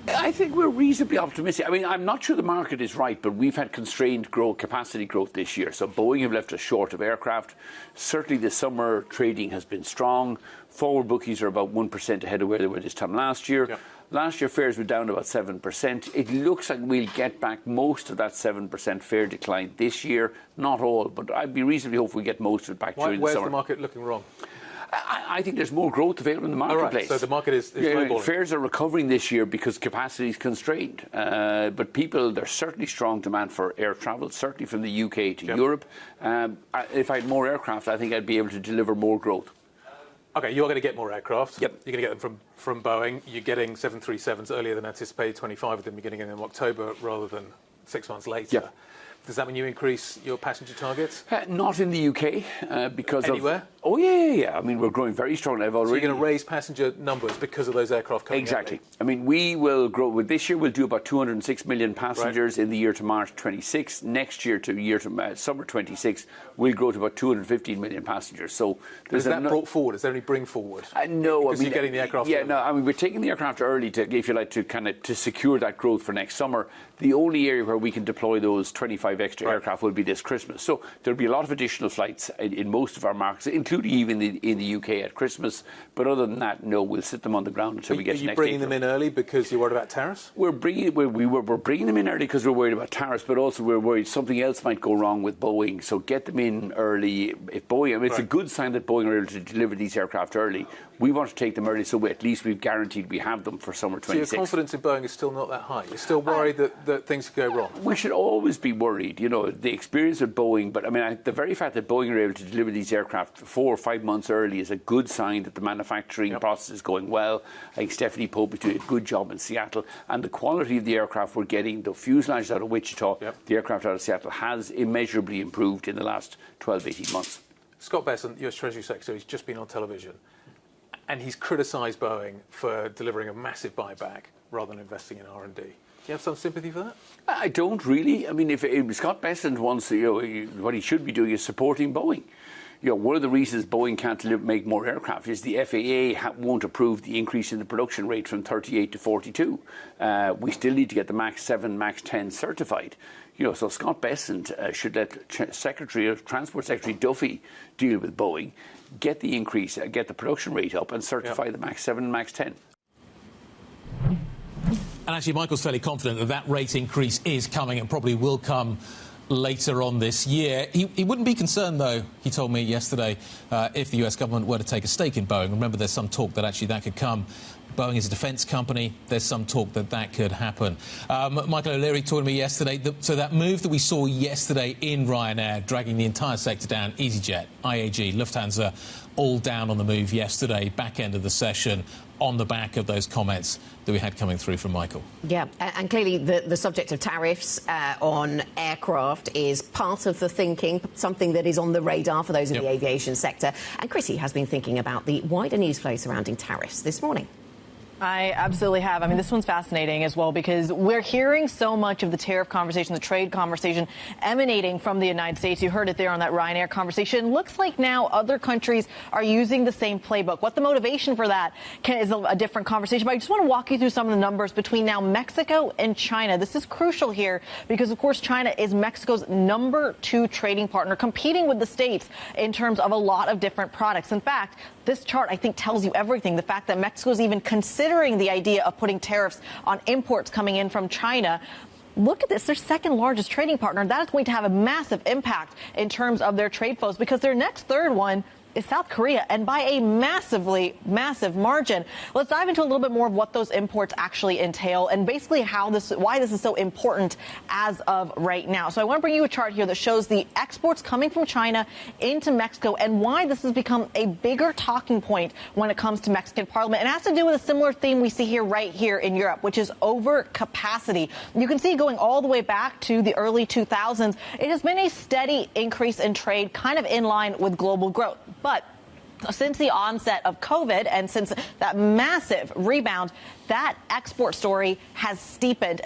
I think we're reasonably optimistic. I mean, I'm not sure the market is right, but we've had constrained capacity growth this year. So Boeing have left us short of aircraft. Certainly the summer trading has been strong. Forward bookings are about 1% ahead of where they were this time last year. Yep. Last year, fares were down about 7%. It looks like we'll get back most of that 7% fare decline this year. Not all, but I'd be reasonably hopeful we get most of it back during the summer. Where's the market looking wrong? I think there's more growth available in the marketplace. All right, so the market is lowballing. Fares are recovering this year because capacity is constrained. But there's certainly strong demand for air travel, certainly from the UK to Europe. If I had more aircraft, I think I'd be able to deliver more growth. OK, you're going to get more aircraft. Yep. You're going to get them from Boeing. You're getting 737s earlier than anticipated, 25 of them you're getting in October rather than 6 months later. Yep. Does that mean you increase your passenger targets? Not in the UK because Anywhere? Oh, yeah. I mean, we're growing very strongly. So you're going to raise passenger numbers because of those aircraft coming Exactly. I mean, we will grow. This year, we'll do about 206 million passengers in the year to March 26. Next year to summer 26, we'll grow to about 215 million passengers. So is that brought forward? Is there any bring forward? No. Because you're getting the aircraft early. early. No. I mean, we're taking the aircraft early to, if you like, to secure that growth for next summer. The only area where we can deploy those 25 extra aircraft will be this Christmas. So there'll be a lot of additional flights in most of our markets, including even in the UK at Christmas. But other than that, no, we'll sit them on the ground until we get to next April. Are you bringing them in early because you're worried about tariffs? We're bringing them in early because we're worried about tariffs, but also we're worried something else might go wrong with Boeing. So get them in early. If Boeing, I mean, it's a good sign that Boeing are able to deliver these aircraft early. We want to take them early, so at least we've guaranteed we have them for summer 26. So your confidence in Boeing is still not that high? You're still worried that things could go wrong? We should always be worried, the experience with Boeing. But, I mean, the very fact that Boeing are able to deliver these aircraft 4 or 5 months early is a good sign that the manufacturing process is going well. I think Stephanie Pope is doing a good job in Seattle. And the quality of the aircraft we're getting, the fuselage out of Wichita, the aircraft out of Seattle, has immeasurably improved in the last 12, 18 months. Scott Bessent, US Treasury Secretary, has just been on television. And he's criticised Boeing for delivering a massive buyback rather than investing in R&D. Do you have some sympathy for that? I don't really. I mean, if Scott Bessent wants, what he should be doing is supporting Boeing. One of the reasons Boeing can't make more aircraft is the FAA won't approve the increase in the production rate from 38 to 42. We still need to get the MAX 7, MAX 10 certified. So Scott Bessent should let Transport Secretary Duffy deal with Boeing, get the increase, get the production rate up, and certify the MAX 7 and MAX 10. And actually, Michael's fairly confident that rate increase is coming and probably will come later on this year. He wouldn't be concerned, though, he told me yesterday, if the US government were to take a stake in Boeing. Remember, there's some talk that actually that could come. Boeing is a defence company. There's some talk that could happen. Michael O'Leary told me yesterday, so that move that we saw yesterday in Ryanair, dragging the entire sector down, EasyJet, IAG, Lufthansa, all down on the move yesterday, back end of the session, on the back of those comments that we had coming through from Michael. Yeah, and clearly the subject of tariffs on aircraft is part of the thinking, something that is on the radar for those in the aviation sector. And Kriti has been thinking about the wider news flow surrounding tariffs this morning. I absolutely have. I mean, this one's fascinating as well because we're hearing so much of the tariff conversation, the trade conversation emanating from the United States. You heard it there on that Ryanair conversation. It looks like now other countries are using the same playbook. What the motivation for that is a different conversation. But I just want to walk you through some of the numbers between now Mexico and China. This is crucial here because, of course, China is Mexico's #2 trading partner, competing with the States in terms of a lot of different products. In fact, this chart, I think, tells you everything. The fact that Mexico is even considering the idea of putting tariffs on imports coming in from China. Look at this, their second largest trading partner. That is going to have a massive impact in terms of their trade flows because their next third one is South Korea, and by a massive margin. Let's dive into a little bit more of what those imports actually entail and basically why this is so important as of right now. So I want to bring you a chart here that shows the exports coming from China into Mexico and why this has become a bigger talking point when it comes to Mexican parliament. And it has to do with a similar theme we see here right here in Europe, which is overcapacity. You can see going all the way back to the early 2000s, it has been a steady increase in trade, kind of in line with global growth. But since the onset of COVID and since that massive rebound, that export story has steepened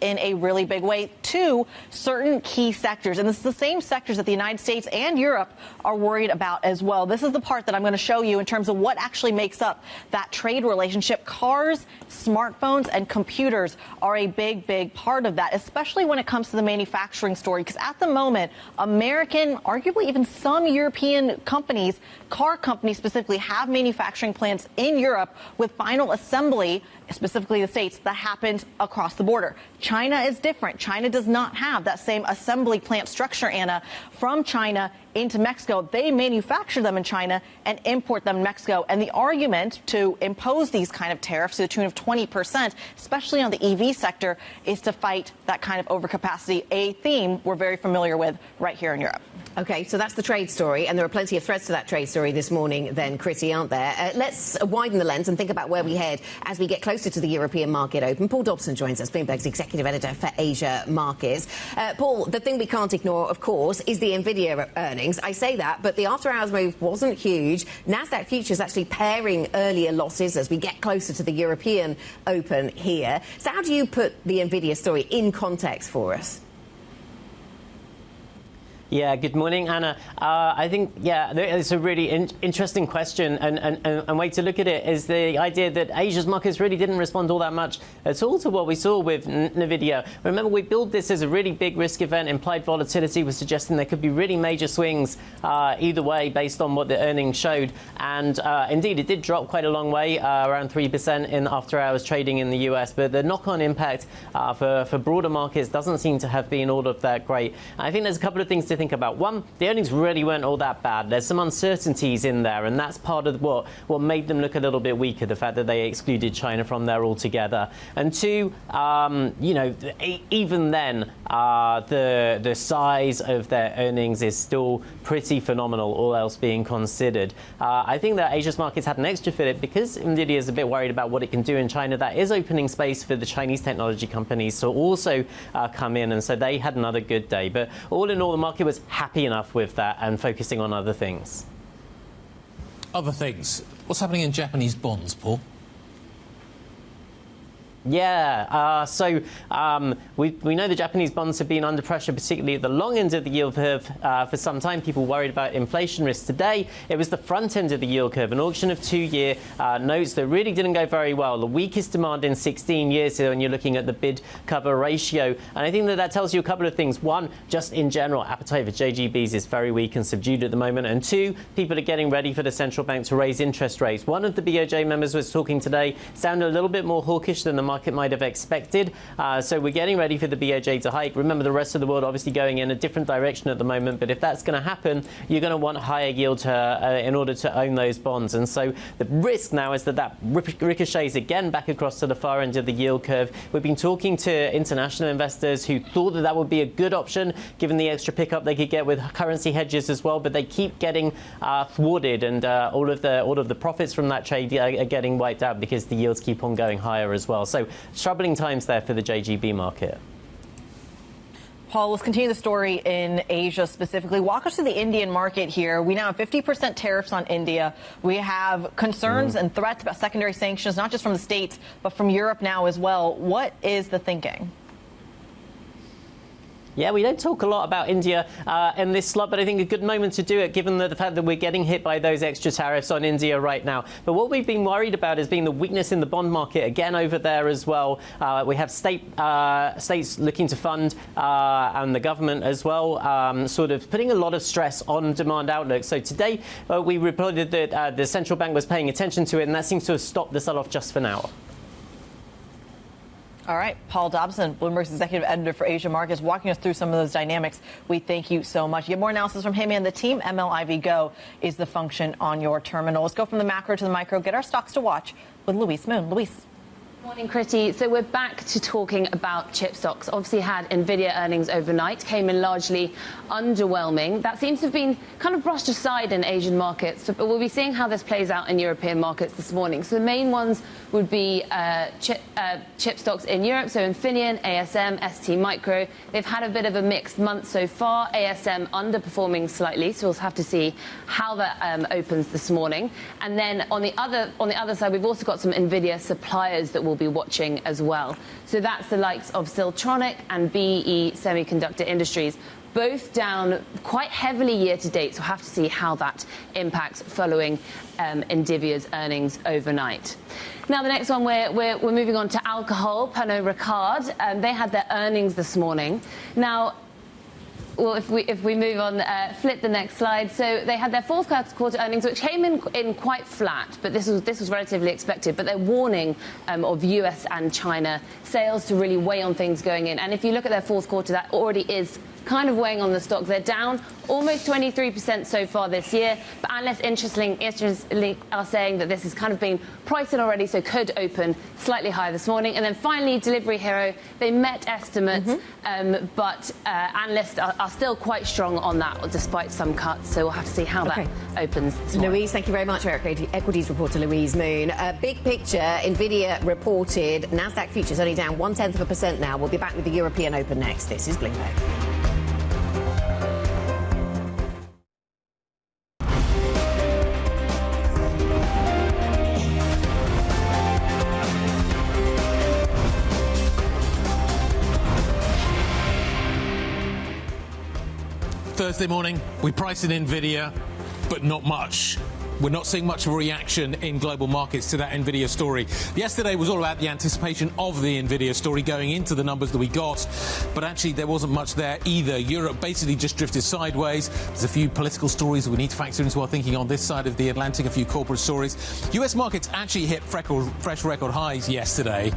in a really big way to certain key sectors. And this is the same sectors that the United States and Europe are worried about as well. This is the part that I'm going to show you in terms of what actually makes up that trade relationship. Cars, smartphones, and computers are a big part of that, especially when it comes to the manufacturing story. Because at the moment, American, arguably even some European companies, car companies specifically, have manufacturing plants in Europe with final assembly, specifically the States, that happens across the border. China is different. China does not have that same assembly plant structure, Anna, from China into Mexico. They manufacture them in China and import them in Mexico. And the argument to impose these kind of tariffs to the tune of 20%, especially on the EV sector, is to fight that kind of overcapacity, a theme we're very familiar with right here in Europe. OK, so that's the trade story, and there are plenty of threads to that trade story this morning then, Kriti, aren't there? Let's widen the lens and think about where we head as we get closer to the European market open. Paul Dobson joins us, Bloomberg's executive editor for Asia markets. Paul, the thing we can't ignore, of course, is the Nvidia earnings. I say that, but the after-hours move wasn't huge. Nasdaq futures actually pairing earlier losses as we get closer to the European open here. So how do you put the Nvidia story in context for us? Yeah, good morning, Anna. I think, it's a really interesting question, and way to look at it is the idea that Asia's markets really didn't respond all that much at all to what we saw with Nvidia. Remember, we built this as a really big risk event. Implied volatility was suggesting there could be really major swings either way based on what the earnings showed. And indeed, it did drop quite a long way, around 3% in after-hours trading in the US. But the knock-on impact for broader markets doesn't seem to have been all of that great. I think there's a couple of things to think about. One, the earnings really weren't all that bad. There's some uncertainties in there, and that's part of what made them look a little bit weaker, the fact that they excluded China from there altogether. And two, even then, the size of their earnings is still pretty phenomenal, all else being considered. I think that Asia's markets had an extra fillip because Nvidia is a bit worried about what it can do in China. That is opening space for the Chinese technology companies to also come in, and so they had another good day. But all in all, the market was happy enough with that and focusing on other things. Other things. What's happening in Japanese bonds, Paul? Yeah, we know the Japanese bonds have been under pressure, particularly at the long end of the yield curve for some time. People worried about inflation risk. Today, it was the front end of the yield curve, an auction of 2-year notes that really didn't go very well. The weakest demand in 16 years here when you're looking at the bid-cover ratio. And I think that tells you a couple of things. One, just in general, appetite for JGBs is very weak and subdued at the moment. And two, people are getting ready for the central bank to raise interest rates. One of the BOJ members was talking today, sounded a little bit more hawkish than the market might have expected. So we're getting ready for the BOJ to hike. Remember, the rest of the world obviously going in a different direction at the moment. But if that's going to happen, you're going to want higher yield in order to own those bonds. And so the risk now is that ricochets again back across to the far end of the yield curve. We've been talking to international investors who thought that would be a good option given the extra pickup they could get with currency hedges as well. But they keep getting thwarted, and all of the profits from that trade are getting wiped out because the yields keep on going higher as well. So troubling times there for the JGB market. Paul, let's continue the story in Asia specifically. Walk us through the Indian market here. We now have 50% tariffs on India. We have concerns and threats about secondary sanctions, not just from the States, but from Europe now as well. What is the thinking? Yeah, we don't talk a lot about India in this slot, but I think a good moment to do it, given the fact that we're getting hit by those extra tariffs on India right now. But what we've been worried about has been the weakness in the bond market again over there as well. We have states looking to fund and the government as well, sort of putting a lot of stress on demand outlook. So today we reported that the central bank was paying attention to it, and that seems to have stopped the sell-off just for now. All right, Paul Dobson, Bloomberg's executive editor for Asia Markets, walking us through some of those dynamics. We thank you so much. You get more analysis from him and the team. MLIV Go is the function on your terminal. Let's go from the macro to the micro. Get our stocks to watch with Louise Moon. Louise. Morning, Kriti. So we're back to talking about chip stocks. Obviously had Nvidia earnings overnight, came in largely underwhelming. That seems to have been kind of brushed aside in Asian markets, but we'll be seeing how this plays out in European markets this morning. So the main ones would be chip stocks in Europe, so Infineon, ASM, ST Micro. They've had a bit of a mixed month so far. ASM underperforming slightly, so we'll have to see how that opens this morning. And then on the other side, we've also got some Nvidia suppliers that we'll be watching as well. So that's the likes of Siltronic and BE Semiconductor Industries, both down quite heavily year to date. So we'll have to see how that impacts following Nvidia's earnings overnight. Now, the next one, we're moving on to alcohol. Pernod-Ricard, they had their earnings this morning. Now, well, if we move on, flip the next slide. So they had their fourth quarter earnings, which came in quite flat, but this was relatively expected. But they're warning of US and China sales to really weigh on things going in. And if you look at their fourth quarter, that already is kind of weighing on the stock. They're down almost 23% so far this year. But analysts, interestingly, are saying that this has kind of been priced in already, so could open slightly higher this morning. And then finally, Delivery Hero, they met estimates, but analysts are still quite strong on that, despite some cuts. So we'll have to see how that opens this morning. Louise, thank you very much. Equities reporter Louise Moon. Big picture, Nvidia reported Nasdaq futures only down 0.1% now. We'll be back with the European Open next. This is Bluebay. Thursday morning, we priced in Nvidia, but not much. We're not seeing much of a reaction in global markets to that Nvidia story. Yesterday was all about the anticipation of the Nvidia story going into the numbers that we got, but actually there wasn't much there either. Europe basically just drifted sideways. There's a few political stories that we need to factor into our thinking on this side of the Atlantic, a few corporate stories. US markets actually hit fresh record highs yesterday.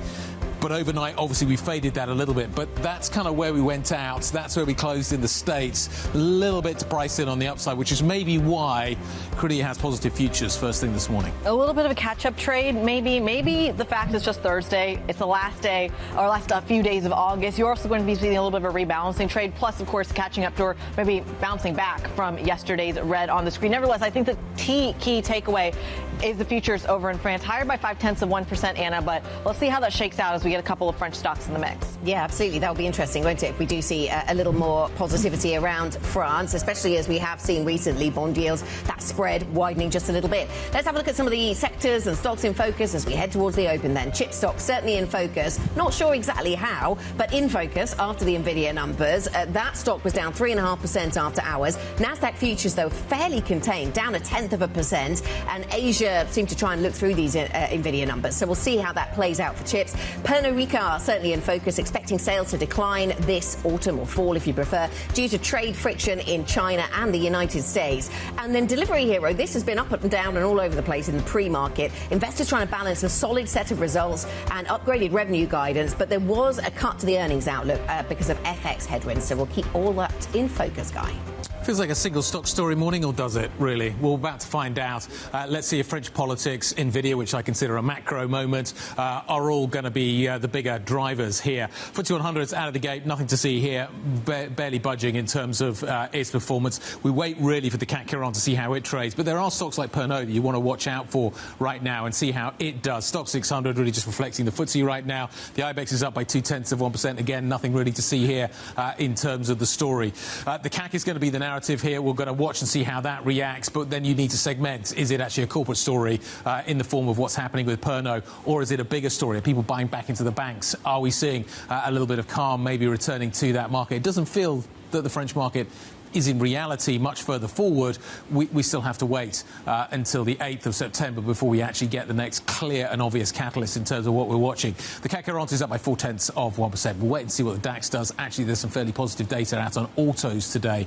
But overnight, obviously, we faded that a little bit. But that's kind of where we went out. That's where we closed in the States. A little bit to price in on the upside, which is maybe why Kriti has positive futures first thing this morning. A little bit of a catch-up trade, maybe the fact it's just Thursday. It's the last day, or last few days of August. You're also going to be seeing a little bit of a rebalancing trade, plus, of course, catching up to or maybe bouncing back from yesterday's red on the screen. Nevertheless, I think the key takeaway is the futures over in France, higher by 0.5%, Anna, but let's see how that shakes out as we get a couple of French stocks in the mix. Yeah, absolutely. That'll be interesting, won't it, if we do see a little more positivity around France, especially as we have seen recently bond yields, that spread widening just a little bit. Let's have a look at some of the sectors and stocks in focus as we head towards the open then. Chip stocks certainly in focus. Not sure exactly how, but in focus after the Nvidia numbers. That stock was down 3.5% after hours. Nasdaq futures, though, fairly contained, down 0.1%. And Asia seemed to try and look through these Nvidia numbers. So we'll see how that plays out for chips. Pernod-Ricard certainly in focus, expecting sales to decline this autumn or fall if you prefer, due to trade friction in China and the United States. And then Delivery Hero, this has been up and down and all over the place in the pre-market. Investors trying to balance a solid set of results and upgraded revenue guidance, but there was a cut to the earnings outlook because of FX headwinds. So we'll keep all that in focus, Guy. Feels like a single stock story morning, or does it, really? We're about to find out. Let's see if French politics, Nvidia, which I consider a macro moment, are all going to be the bigger drivers here. FTSE 100's out of the gate, nothing to see here, barely budging in terms of its performance. We wait really for the CAC 40 to see how it trades, but there are stocks like Pernod that you want to watch out for right now and see how it does. Stock 600 really just reflecting the FTSE right now. The IBEX is up by 0.2%. Again, nothing really to see here in terms of the story. The CAC is going to be the narrative here. We're going to watch and see how that reacts, but then you need to segment. Is it actually a corporate story in the form of what's happening with Pernod, or is it a bigger story? Are people buying back into the banks? Are we seeing a little bit of calm maybe returning to that market? It doesn't feel that the French market is in reality much further forward. We still have to wait until the 8th of September before we actually get the next clear and obvious catalyst in terms of what we're watching. The CAC 40 is up by 0.4%. We'll wait and see what the DAX does. Actually, there's some fairly positive data out on autos today,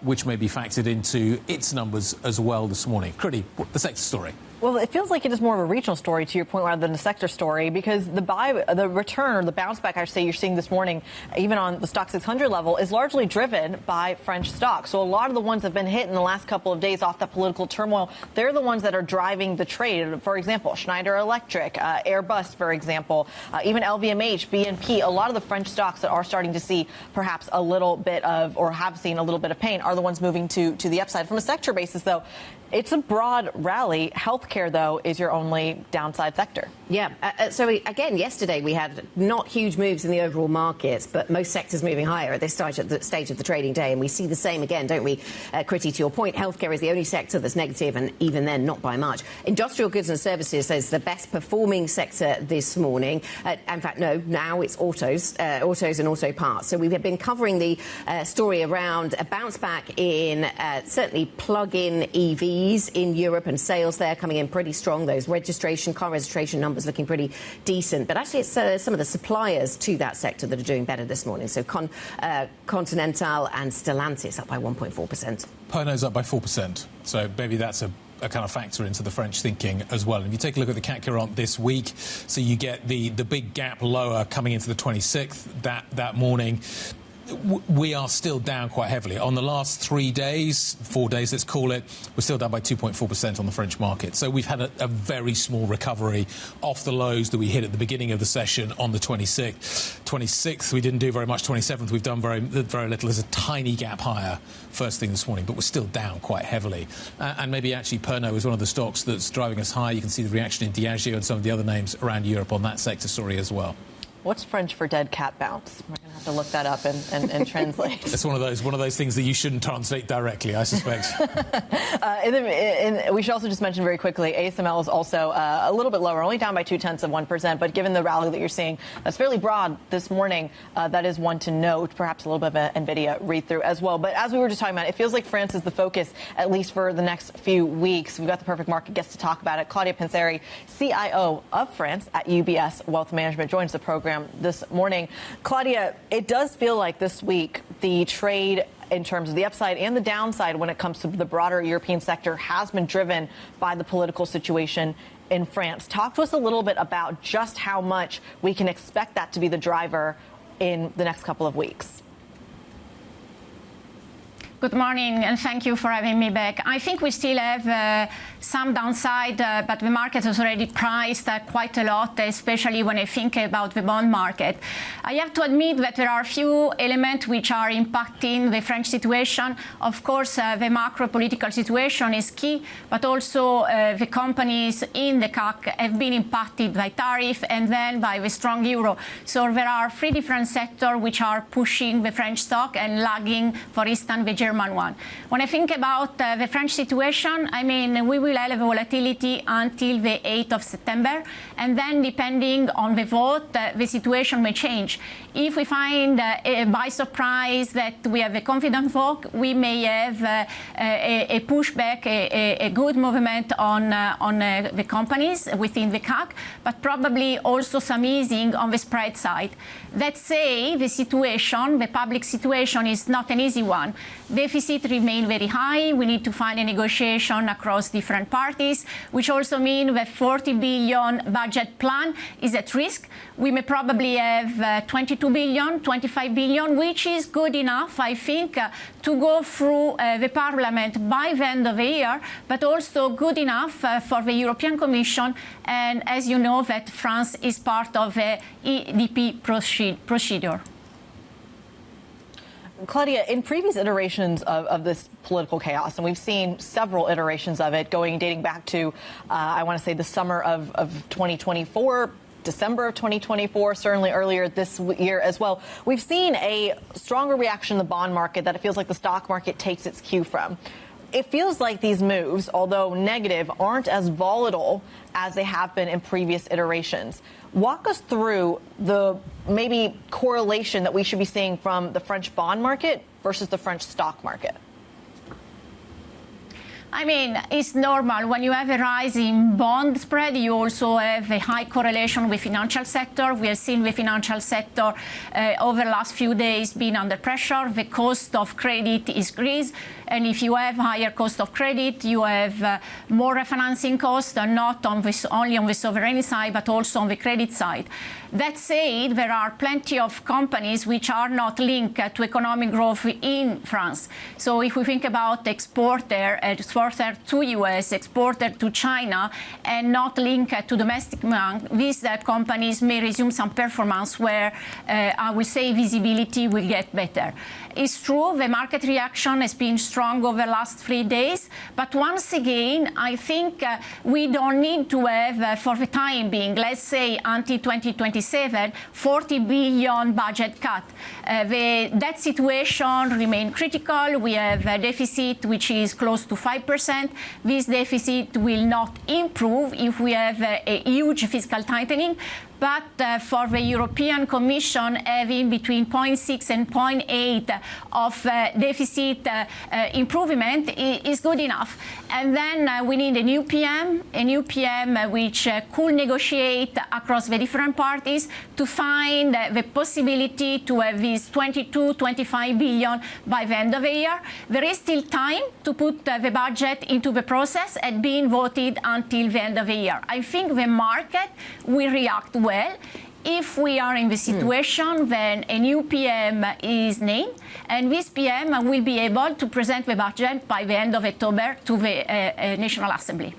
which may be factored into its numbers as well this morning. Kriti, the sector story. Well, it feels like it is more of a regional story, to your point, rather than a sector story, because the return, or the bounce back, I should say, you're seeing this morning, even on the stock 600 level, is largely driven by French stocks. So a lot of the ones that have been hit in the last couple of days off that political turmoil, they're the ones that are driving the trade. For example, Schneider Electric, Airbus, for example, even LVMH, BNP, a lot of the French stocks that are starting to see perhaps a little bit of, or have seen a little bit of pain, are the ones moving to the upside. From a sector basis, though, it's a broad rally. Healthcare, though, is your only downside sector. Yeah. So, again, yesterday we had not huge moves in the overall markets, but most sectors moving higher at this stage of the trading day. And we see the same again, don't we, Kriti, to your point. Healthcare is the only sector that's negative, and even then, not by much. Industrial goods and services is the best performing sector this morning. In fact, no, now it's autos and auto parts. So we've been covering the story around a bounce back in certainly plug-in EVs in Europe, and sales there coming in pretty strong. Those car registration numbers looking pretty decent. But actually, it's some of the suppliers to that sector that are doing better this morning. So Continental and Stellantis up by 1.4%. Pernod's up by 4%. So maybe that's a kind of factor into the French thinking as well. And if you take a look at the CAC 40 this week, so you get the big gap lower coming into the 26th that morning. We are still down quite heavily. On the last 4 days, let's call it, we're still down by 2.4% on the French market. So we've had a very small recovery off the lows that we hit at the beginning of the session on the 26th. 26th, we didn't do very much. 27th, we've done very little. There's a tiny gap higher first thing this morning, but we're still down quite heavily. And maybe actually Pernod is one of the stocks that's driving us high. You can see the reaction in Diageo and some of the other names around Europe on that sector story as well. What's French for dead cat bounce? We're going to have to look that up and translate. It's one of those things that you shouldn't translate directly, I suspect. We should also just mention very quickly, ASML is also a little bit lower, only down by 0.2%. But given the rally that you're seeing, that's fairly broad this morning. That is one to note. Perhaps a little bit of an Nvidia read-through as well. But as we were just talking about, it feels like France is the focus, at least for the next few weeks. We've got the perfect market guest to talk about it. Claudia Panseri, CIO of France at UBS Wealth Management, joins the program this morning. Claudia, it does feel like this week the trade in terms of the upside and the downside when it comes to the broader European sector has been driven by the political situation in France. Talk to us a little bit about just how much we can expect that to be the driver in the next couple of weeks. Good morning, and thank you for having me back. I think we still have some downside, but the market has already priced quite a lot, especially when I think about the bond market. I have to admit that there are a few elements which are impacting the French situation. Of course, the macro political situation is key, but also the companies in the CAC have been impacted by tariff and then by the strong euro. So there are three different sectors which are pushing the French stock and lagging, for instance, the German one. When I think about the French situation, I mean, we will have volatility until the 8th of September, and then depending on the vote, the situation may change. If we find by surprise that we have a confident vote, we may have a pushback, a good movement on the companies within the CAC, but probably also some easing on the spread side. That say, the situation, the public situation, is not an easy one. Deficit remain very high. We need to find a negotiation across different parties, which also means that 40 billion budget plan is at risk. We may probably have 22 billion, 25 billion, which is good enough, I think, to go through the Parliament by the end of the year, but also good enough for the European Commission. And as you know, that France is part of the EDP procedure. Claudia, in previous iterations of this political chaos, and we've seen several iterations of it dating back to, I want to say, the summer of 2024, December of 2024, certainly earlier this year as well, we've seen a stronger reaction in the bond market that it feels like the stock market takes its cue from. It feels like these moves, although negative, aren't as volatile as they have been in previous iterations. Walk us through the maybe correlation that we should be seeing from the French bond market versus the French stock market. I mean, it's normal. When you have a rise in bond spread, you also have a high correlation with financial sector. We have seen the financial sector over the last few days being under pressure. The cost of credit is increased. And if you have higher cost of credit, you have more refinancing costs, not on only on the sovereign side, but also on the credit side. That said, there are plenty of companies which are not linked to economic growth in France. So if we think about exporter to US, exporter to China, and not linked to domestic demand, these companies may resume some performance where I will say visibility will get better. It's true, the market reaction has been strong over the last 3 days, but once again, I think we don't need to have, for the time being, let's say until 2027, 40 billion budget cut. The debt situation remains critical. We have a deficit which is close to 5%. This deficit will not improve if we have a huge fiscal tightening. But for the European Commission, having between 0.6 and 0.8 of deficit improvement is good enough. And then we need a new PM which could negotiate across the different parties to find the possibility to have these 22-25 billion by the end of the year. There is still time to put the budget into the process and being voted until the end of the year. I think the market will react well. If we are in the situation, then a new PM is named, and this PM will be able to present the budget by the end of October to the National Assembly.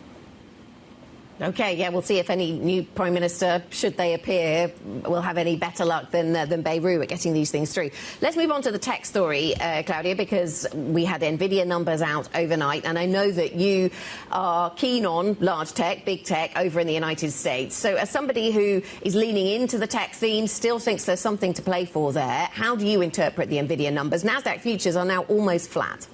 OK, yeah, we'll see if any new Prime Minister, should they appear, will have any better luck than Beirut at getting these things through. Let's move on to the tech story, Claudia, because we had Nvidia numbers out overnight, and I know that you are keen on large tech, big tech, over in the United States. So as somebody who is leaning into the tech theme, still thinks there's something to play for there, how do you interpret the Nvidia numbers? NASDAQ futures are now almost flat.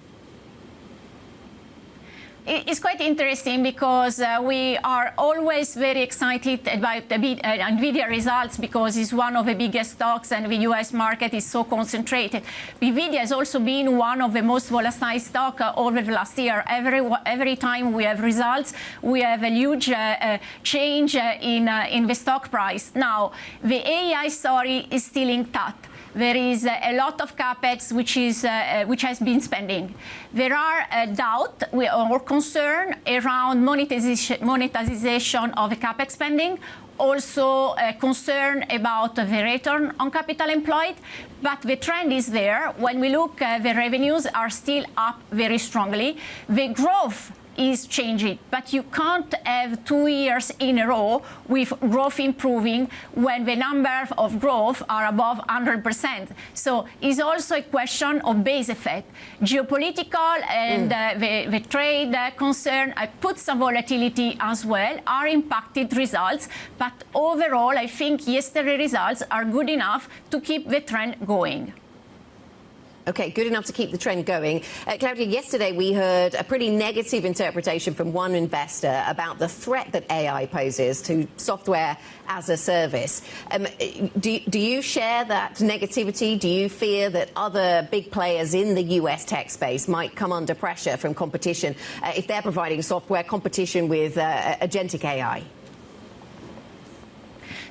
It's quite interesting because we are always very excited about the Nvidia results because it's one of the biggest stocks and the US market is so concentrated. Nvidia has also been one of the most volatile stocks over the last year. Every time we have results, we have a huge change in the stock price. Now, the AI story is still intact. There is a lot of capex which has been spending. There are doubt or concern around monetization of the capex spending. Also concern about the return on capital employed, but the trend is there. When we look, the revenues are still up very strongly. The growth is changing, but you can't have 2 years in a row with growth improving when the number of growth are above 100%. So it's also a question of base effect. Geopolitical and the trade concern put some volatility as well, are impacted results, but overall I think yesterday's results are good enough to keep the trend going. OK, good enough to keep the trend going. Claudia, yesterday we heard a pretty negative interpretation from one investor about the threat that AI poses to software as a service. Do you share that negativity? Do you fear that other big players in the US tech space might come under pressure from competition if they're providing software competition with agentic AI?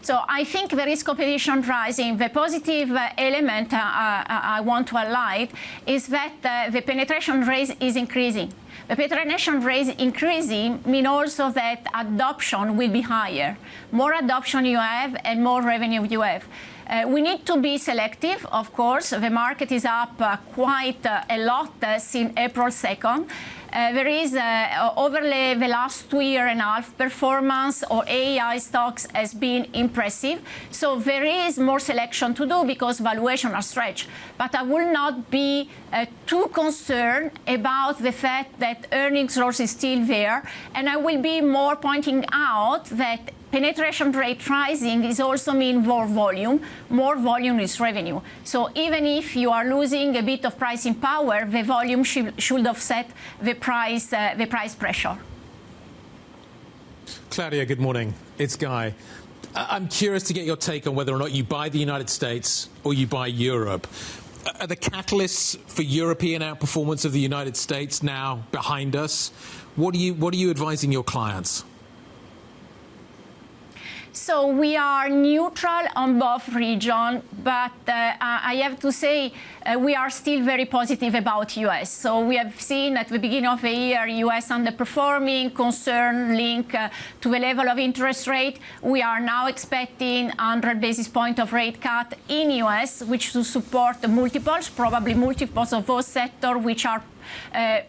So I think there is competition rising. The positive element I want to highlight is that the penetration rate is increasing. The penetration rate increasing means also that adoption will be higher. More adoption you have and more revenue you have. We need to be selective, of course. The market is up quite a lot since April 2nd. There is, over the last 2.5 years, performance of AI stocks has been impressive. So there is more selection to do because valuations are stretched. But I will not be too concerned about the fact that earnings growth is still there. And I will be more pointing out that penetration rate rising is also mean more volume. More volume is revenue. So even if you are losing a bit of pricing power, the volume should offset the price pressure. Claudia, good morning. It's Guy. I'm curious to get your take on whether or not you buy the United States or you buy Europe. are the catalysts for European outperformance of the United States now behind us? What are you advising your clients? So we are neutral on both regions, but I have to say we are still very positive about US. So we have seen at the beginning of the year US underperforming, concern linked to the level of interest rate. We are now expecting 100 basis points of rate cut in US, which will support the multiples, probably multiples of those sectors which are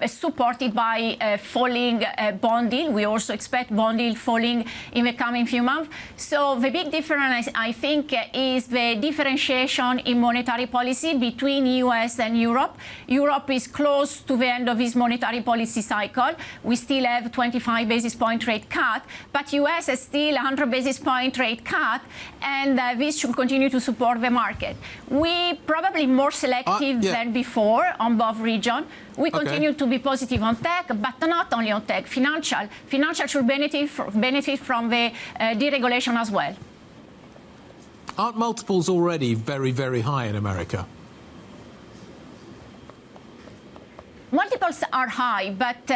supported by falling bond yield. We also expect bond yield falling in the coming few months. So the big difference, I think, is the differentiation in monetary policy between US and Europe. Europe is close to the end of its monetary policy cycle. We still have 25 basis point rate cut, but US has still 100 basis point rate cut, and this should continue to support the market. We probably more selective than before on both regions. We continue to be positive on tech, but not only on tech. Financial should benefit from the deregulation as well. Aren't multiples already very, very high in America? Multiples are high, but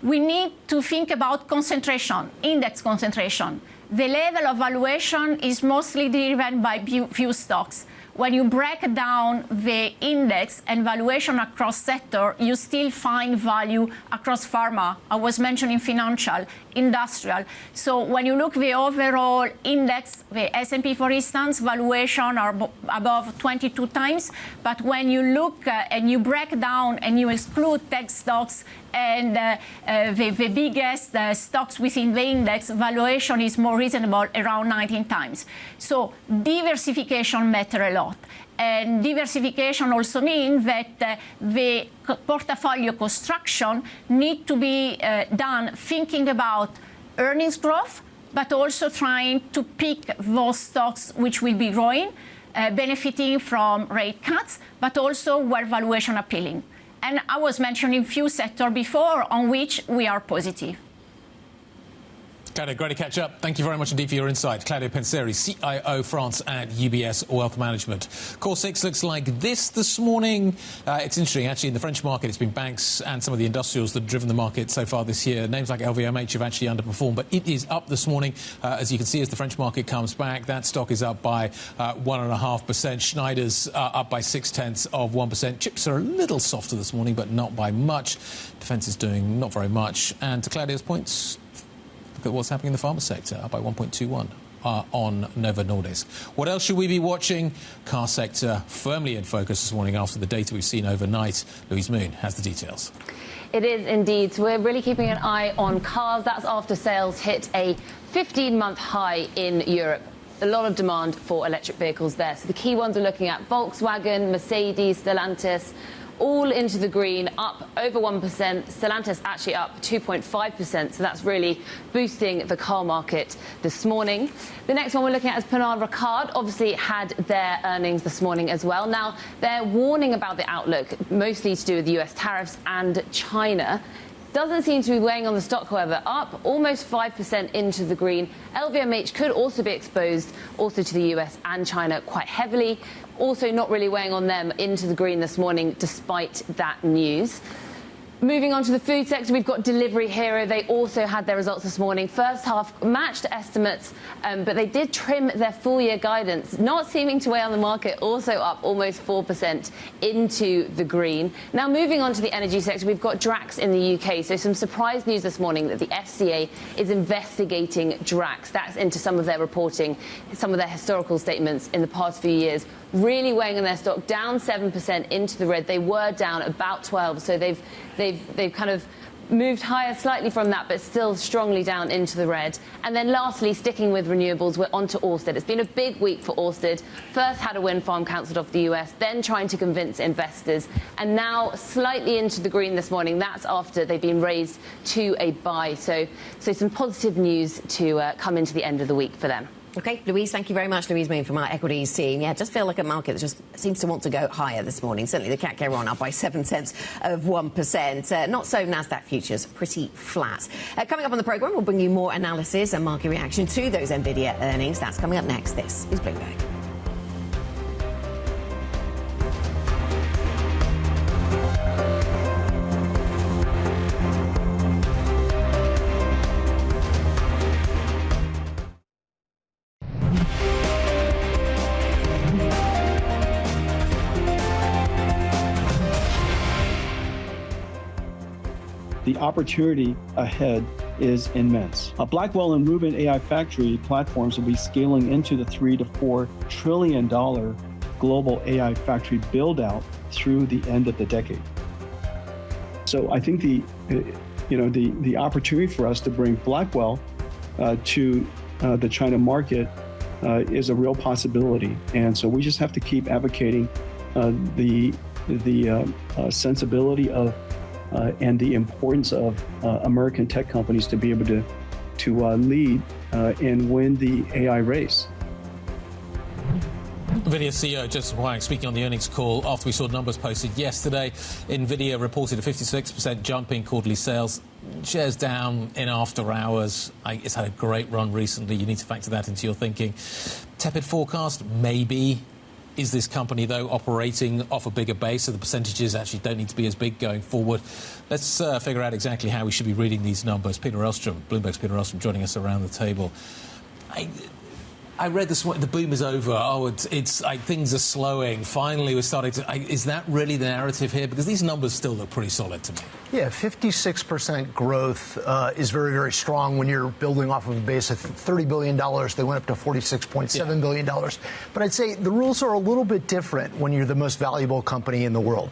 we need to think about concentration, index concentration. The level of valuation is mostly driven by few stocks. When you break down the index and valuation across sector, you still find value across pharma. I was mentioning financial, industrial. So when you look the overall index, the S&P, for instance, valuation are above 22 times. But when you look and you break down and you exclude tech stocks and the biggest stocks within the index, valuation is more reasonable, around 19 times. So diversification matters a lot. And diversification also means that the portfolio construction need to be done thinking about earnings growth, but also trying to pick those stocks which will be growing, benefiting from rate cuts, but also where valuation appealing. And I was mentioning few sectors before on which we are positive. Claudia, great to catch up. Thank you very much indeed for your insight. Claudia Panseri, CIO France at UBS Wealth Management. Core 6 looks like this morning. It's interesting, actually, in the French market, it's been banks and some of the industrials that have driven the market so far this year. Names like LVMH have actually underperformed, but it is up this morning. As you can see, as the French market comes back, that stock is up by 1.5%. Schneider's up by 0.6%. Chips are a little softer this morning, but not by much. Defence is doing not very much. And to Claudia's points, look at what's happening in the pharma sector, up by 1.21 on Novo Nordisk. What else should we be watching? Car sector firmly in focus this morning after the data we've seen overnight. Louise Moon has the details. It is indeed. So we're really keeping an eye on cars. That's after sales hit a 15-month high in Europe. A lot of demand for electric vehicles there. So the key ones we're looking at: Volkswagen, Mercedes, Stellantis, all into the green, up over 1%. Stellantis actually up 2.5%, so that's really boosting the car market this morning. The next one we're looking at is Pernod-Ricard. Obviously had their earnings this morning as well. Now, they're warning about the outlook, mostly to do with the US tariffs and China. Doesn't seem to be weighing on the stock, however, up almost 5% into the green. LVMH could also be exposed also to the US and China quite heavily. Also not really weighing on them into the green this morning, despite that news. Moving on to the food sector, we've got Delivery Hero. They also had their results this morning. First half matched estimates, but they did trim their full-year guidance, not seeming to weigh on the market, also up almost 4% into the green. Now, moving on to the energy sector, we've got Drax in the UK. So some surprise news this morning that the FCA is investigating Drax. That's into some of their reporting, some of their historical statements in the past few years, really weighing on their stock, down 7% into the red. They were down about 12, so they've kind of moved higher slightly from that, but still strongly down into the red. And then lastly, sticking with renewables, we're on to Ørsted. It's been a big week for Ørsted. First had a wind farm cancelled off the US, then trying to convince investors, and now slightly into the green this morning. That's after they've been raised to a buy. So some positive news to come into the end of the week for them. OK, Louise, thank you very much. Louise Moon from our equities team. Yeah, just feel like a market that just seems to want to go higher this morning. Certainly the CAC came on up by 0.7%. Not so Nasdaq futures, pretty flat. Coming up on the programme, we'll bring you more analysis and market reaction to those Nvidia earnings. That's coming up next. This is Bluebay. opportunity ahead is immense. Blackwell and Rubin AI factory platforms will be scaling into the $3 to $4 trillion global AI factory build-out through the end of the decade. So I think the opportunity for us to bring Blackwell to the China market is a real possibility, and so we just have to keep advocating the sensibility of and the importance of American tech companies to be able to lead and win the AI race. Nvidia CEO Jensen Huang speaking on the earnings call after we saw numbers posted yesterday. Nvidia reported a 56% jump in quarterly sales. Shares down in after hours. It's had a great run recently. You need to factor that into your thinking. Tepid forecast, maybe. Is this company, though, operating off a bigger base, so the percentages actually don't need to be as big going forward? Let's figure out exactly how we should be reading these numbers. Peter Elstrom, Bloomberg's Peter Elstrom, joining us around the table. I read this morning, the boom is over. Things are slowing. Finally, we're starting to... is that really the narrative here? Because these numbers still look pretty solid to me. Yeah, 56% growth is very, very strong when you're building off of a base of $30 billion. They went up to $46.7 billion. But I'd say the rules are a little bit different when you're the most valuable company in the world.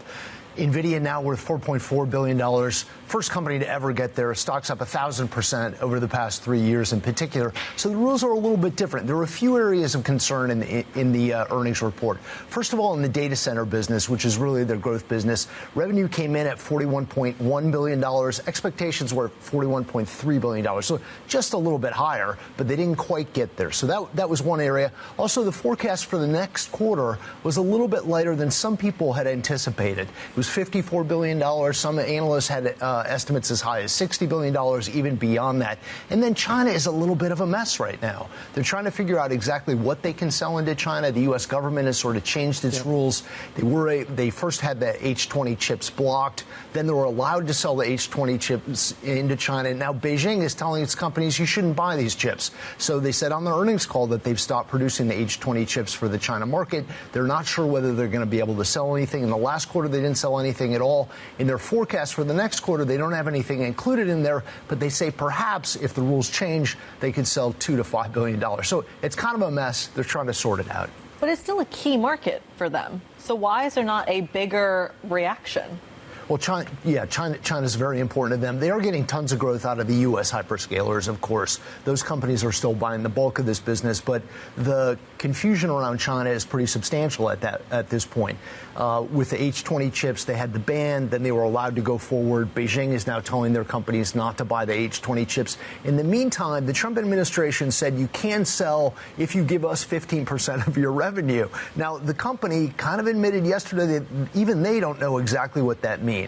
Nvidia now worth $4.4 billion. First company to ever get there. Stock's up 1,000% over the past 3 years in particular. So the rules are a little bit different. There are a few areas of concern in the earnings report. First of all, in the data center business, which is really their growth business, revenue came in at $41.1 billion. Expectations were $41.3 billion. So just a little bit higher, but they didn't quite get there. So that was one area. Also, the forecast for the next quarter was a little bit lighter than some people had anticipated. It was $54 billion. Some analysts had estimates as high as $60 billion, even beyond that. And then China is a little bit of a mess right now. They're trying to figure out exactly what they can sell into China. The U.S. government has sort of changed its rules. They first had the H20 chips blocked. Then they were allowed to sell the H20 chips into China. Now Beijing is telling its companies you shouldn't buy these chips. So they said on their earnings call that they've stopped producing the H20 chips for the China market. They're not sure whether they're going to be able to sell anything. In the last quarter, they didn't sell anything at all. In their forecast for the next quarter, they don't have anything included in there, but they say perhaps if the rules change, they could sell $2 to $5 billion. So it's kind of a mess. They're trying to sort it out. But it's still a key market for them. So why is there not a bigger reaction? Well, China's very important to them. They are getting tons of growth out of the U.S. hyperscalers, of course. Those companies are still buying the bulk of this business, but the confusion around China is pretty substantial at this point. With the H20 chips, they had the ban, then they were allowed to go forward. Beijing is now telling their companies not to buy the H20 chips. In the meantime, the Trump administration said you can sell if you give us 15% of your revenue. Now, the company kind of admitted yesterday that even they don't know exactly what that means.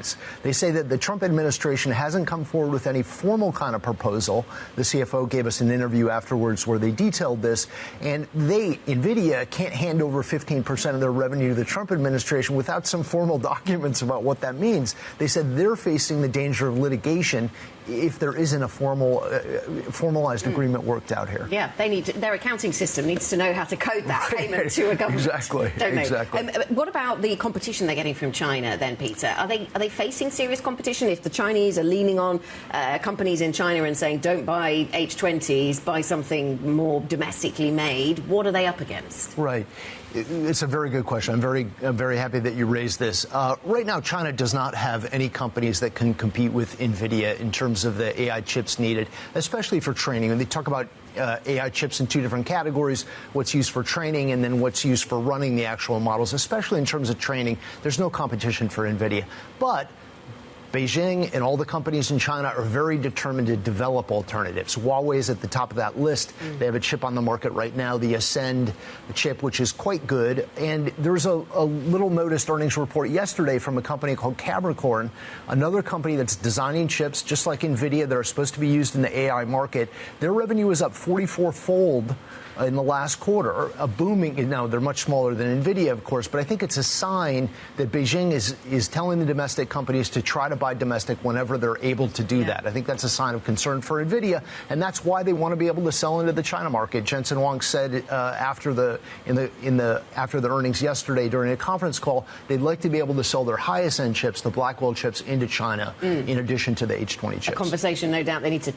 They say that the Trump administration hasn't come forward with any formal kind of proposal. The CFO gave us an interview afterwards where they detailed this, and Nvidia can't hand over 15% of their revenue to the Trump administration without some formal documents about what that means. They said they're facing the danger of litigation if there isn't a formalized agreement worked out here. Yeah, their accounting system needs to know how to code that payment to a government. Exactly. Don't they? Exactly. What about the competition they're getting from China then, Peter? Are they facing serious competition? If the Chinese are leaning on companies in China and saying don't buy H20s, buy something more domestically made, what are they up against? Right. It's a very good question. I'm very happy that you raised this. Right now, China does not have any companies that can compete with Nvidia in terms of the AI chips needed, especially for training. And they talk about AI chips in two different categories, what's used for training and then what's used for running the actual models, especially in terms of training. There's no competition for Nvidia. But Beijing and all the companies in China are very determined to develop alternatives. Huawei is at the top of that list. They have a chip on the market right now, the Ascend chip, which is quite good. And there's a little noticed earnings report yesterday from a company called Capricorn, another company that's designing chips just like Nvidia that are supposed to be used in the AI market. Their revenue is up 44-fold in the last quarter, a booming. Now, they're much smaller than Nvidia, of course, but I think it's a sign that Beijing is telling the domestic companies to try to buy domestic whenever they're able to do that. I think that's a sign of concern for Nvidia, and that's why they want to be able to sell into the China market. Jensen Huang said after the earnings yesterday during a conference call, they'd like to be able to sell their highest end chips, the Blackwell chips, into China in addition to the H20 chips. A conversation, no doubt, they need to,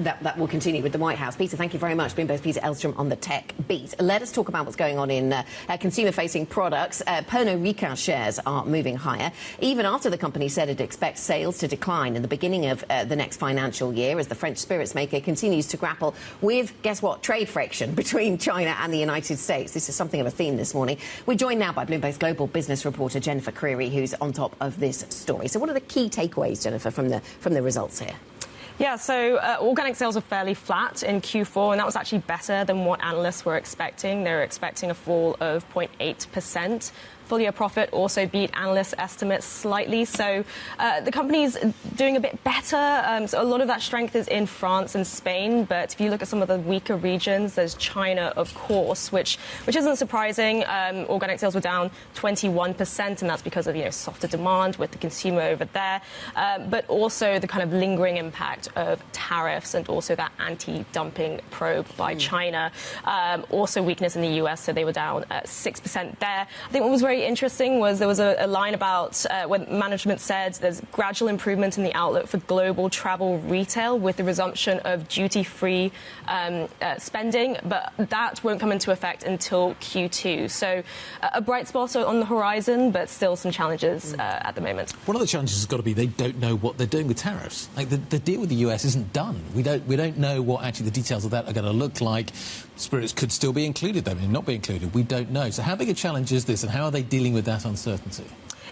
that will continue with the White House. Peter, thank you very much. Bloomberg's Peter Elstrom on the tech beat. Let us talk about what's going on in consumer-facing products. Pernod-Ricard shares are moving higher, even after the company said it expects sales to decline in the beginning of the next financial year as the French spirits maker continues to grapple with, guess what, trade friction between China and the United States. This is something of a theme this morning. We're joined now by Bloomberg's global business reporter Jennifer Creary, who's on top of this story. So what are the key takeaways, Jennifer, from the results here? Yeah, so organic sales are fairly flat in Q4, and that was actually better than what analysts were expecting. They were expecting a fall of 0.8%. Full-year profit also beat analyst estimates slightly, so the company's doing a bit better. So a lot of that strength is in France and Spain, but if you look at some of the weaker regions, there's China, of course, which isn't surprising. Organic sales were down 21%, and that's because of softer demand with the consumer over there, but also the kind of lingering impact of tariffs and also that anti-dumping probe by China. Also weakness in the US, so they were down 6% there. I think what was very interesting was there was a line about when management said there's gradual improvement in the outlook for global travel retail with the resumption of duty-free spending, but that won't come into effect until Q2. So a bright spot on the horizon, but still some challenges at the moment. One of the challenges has got to be they don't know what they're doing with tariffs. Like the deal with the US isn't done. We don't know what actually the details of that are going to look like. Spirits could still be included, they may not be included. We don't know. So how big a challenge is this, and how are they dealing with that uncertainty?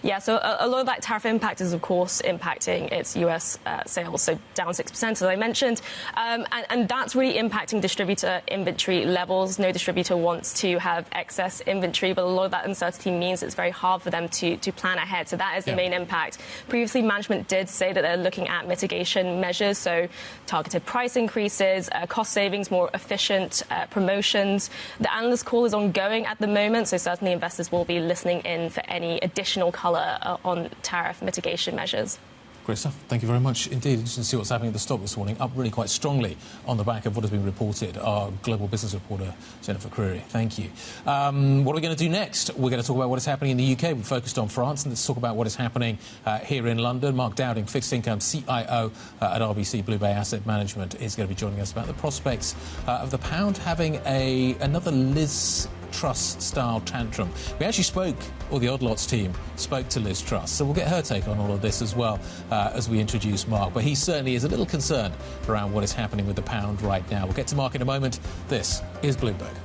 Yeah, so a lot of that tariff impact is, of course, impacting its US sales, so down 6%, as I mentioned. And that's really impacting distributor inventory levels. No distributor wants to have excess inventory, but a lot of that uncertainty means it's very hard for them to plan ahead. So that is the main impact. Previously, management did say that they're looking at mitigation measures, so targeted price increases, cost savings, more efficient promotions. The analyst call is ongoing at the moment, so certainly investors will be listening in for any additional color on tariff mitigation measures. Great stuff. Thank you very much indeed. Interesting to see what's happening at the stock this morning. Up really quite strongly on the back of what has been reported. Our global business reporter, Jennifer Creary. Thank you. What are we going to do next? We're going to talk about what is happening in the UK. We've focused on France, and let's talk about what is happening here in London. Mark Dowding, fixed income CIO at RBC Bluebay Asset Management, is going to be joining us about the prospects of the pound having another Liz Truss-style tantrum. We actually spoke, or the Odd Lots team spoke to Liz Truss, so we'll get her take on all of this as well as we introduce Mark. But he certainly is a little concerned around what is happening with the pound right now. We'll get to Mark in a moment. This is Bloomberg.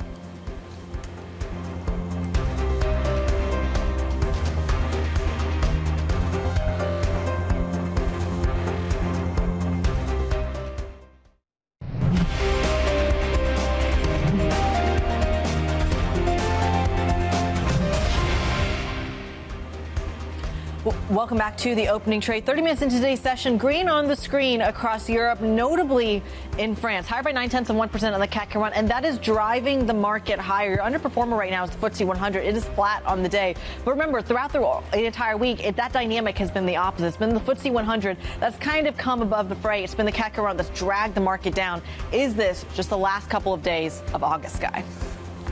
Welcome back to the opening trade. 30 minutes into today's session, green on the screen across Europe, notably in France. Higher by 0.9% on the CAC 40, and that is driving the market higher. Your underperformer right now is the FTSE 100. It is flat on the day. But remember, throughout the entire week, that dynamic has been the opposite. It's been the FTSE 100 that's kind of come above the fray. It's been the CAC 40 that's dragged the market down. Is this just the last couple of days of August, Guy?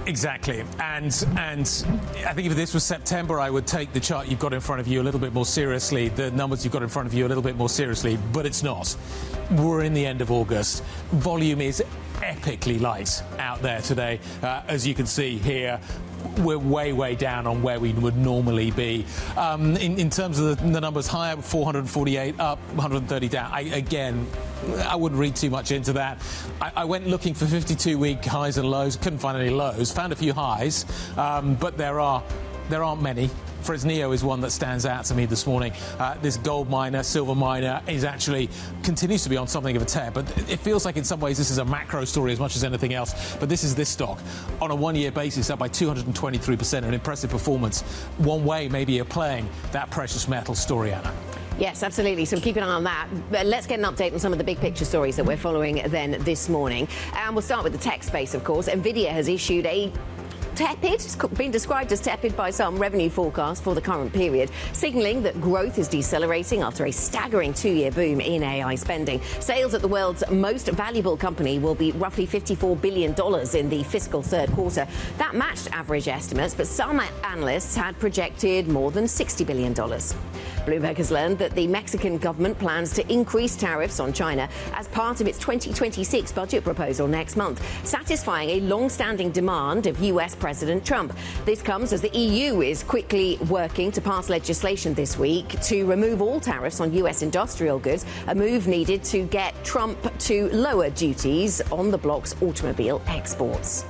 Exactly. And I think if this was September, I would take the chart you've got in front of you a little bit more seriously, the numbers you've got in front of you a little bit more seriously, but it's not. We're in the end of August. Volume is epically light out there today. As you can see here, we're way down on where we would normally be. In terms of the numbers, higher, 448 up, 130 down. I wouldn't read too much into that. I went looking for 52-week highs and lows, couldn't find any lows, found a few highs, but there aren't many. Fresnillo is one that stands out to me this morning. This gold miner, silver miner, continues to be on something of a tear, but it feels like in some ways this is a macro story as much as anything else. But this is this stock on a one-year basis, up by 223%, an impressive performance. One way maybe you're playing that precious metal story, Anna. Yes, absolutely. So keep an eye on that. But let's get an update on some of the big picture stories that we're following then this morning. And we'll start with the tech space, of course. Nvidia has issued a tepid. It's been described as tepid by some revenue forecasts for the current period, signalling that growth is decelerating after a staggering 2-year boom in AI spending. Sales at the world's most valuable company will be roughly $54 billion in the fiscal third quarter. That matched average estimates, but some analysts had projected more than $60 billion. Bloomberg has learned that the Mexican government plans to increase tariffs on China as part of its 2026 budget proposal next month, satisfying a long-standing demand of US President Trump. This comes as the EU is quickly working to pass legislation this week to remove all tariffs on US industrial goods, a move needed to get Trump to lower duties on the bloc's automobile exports.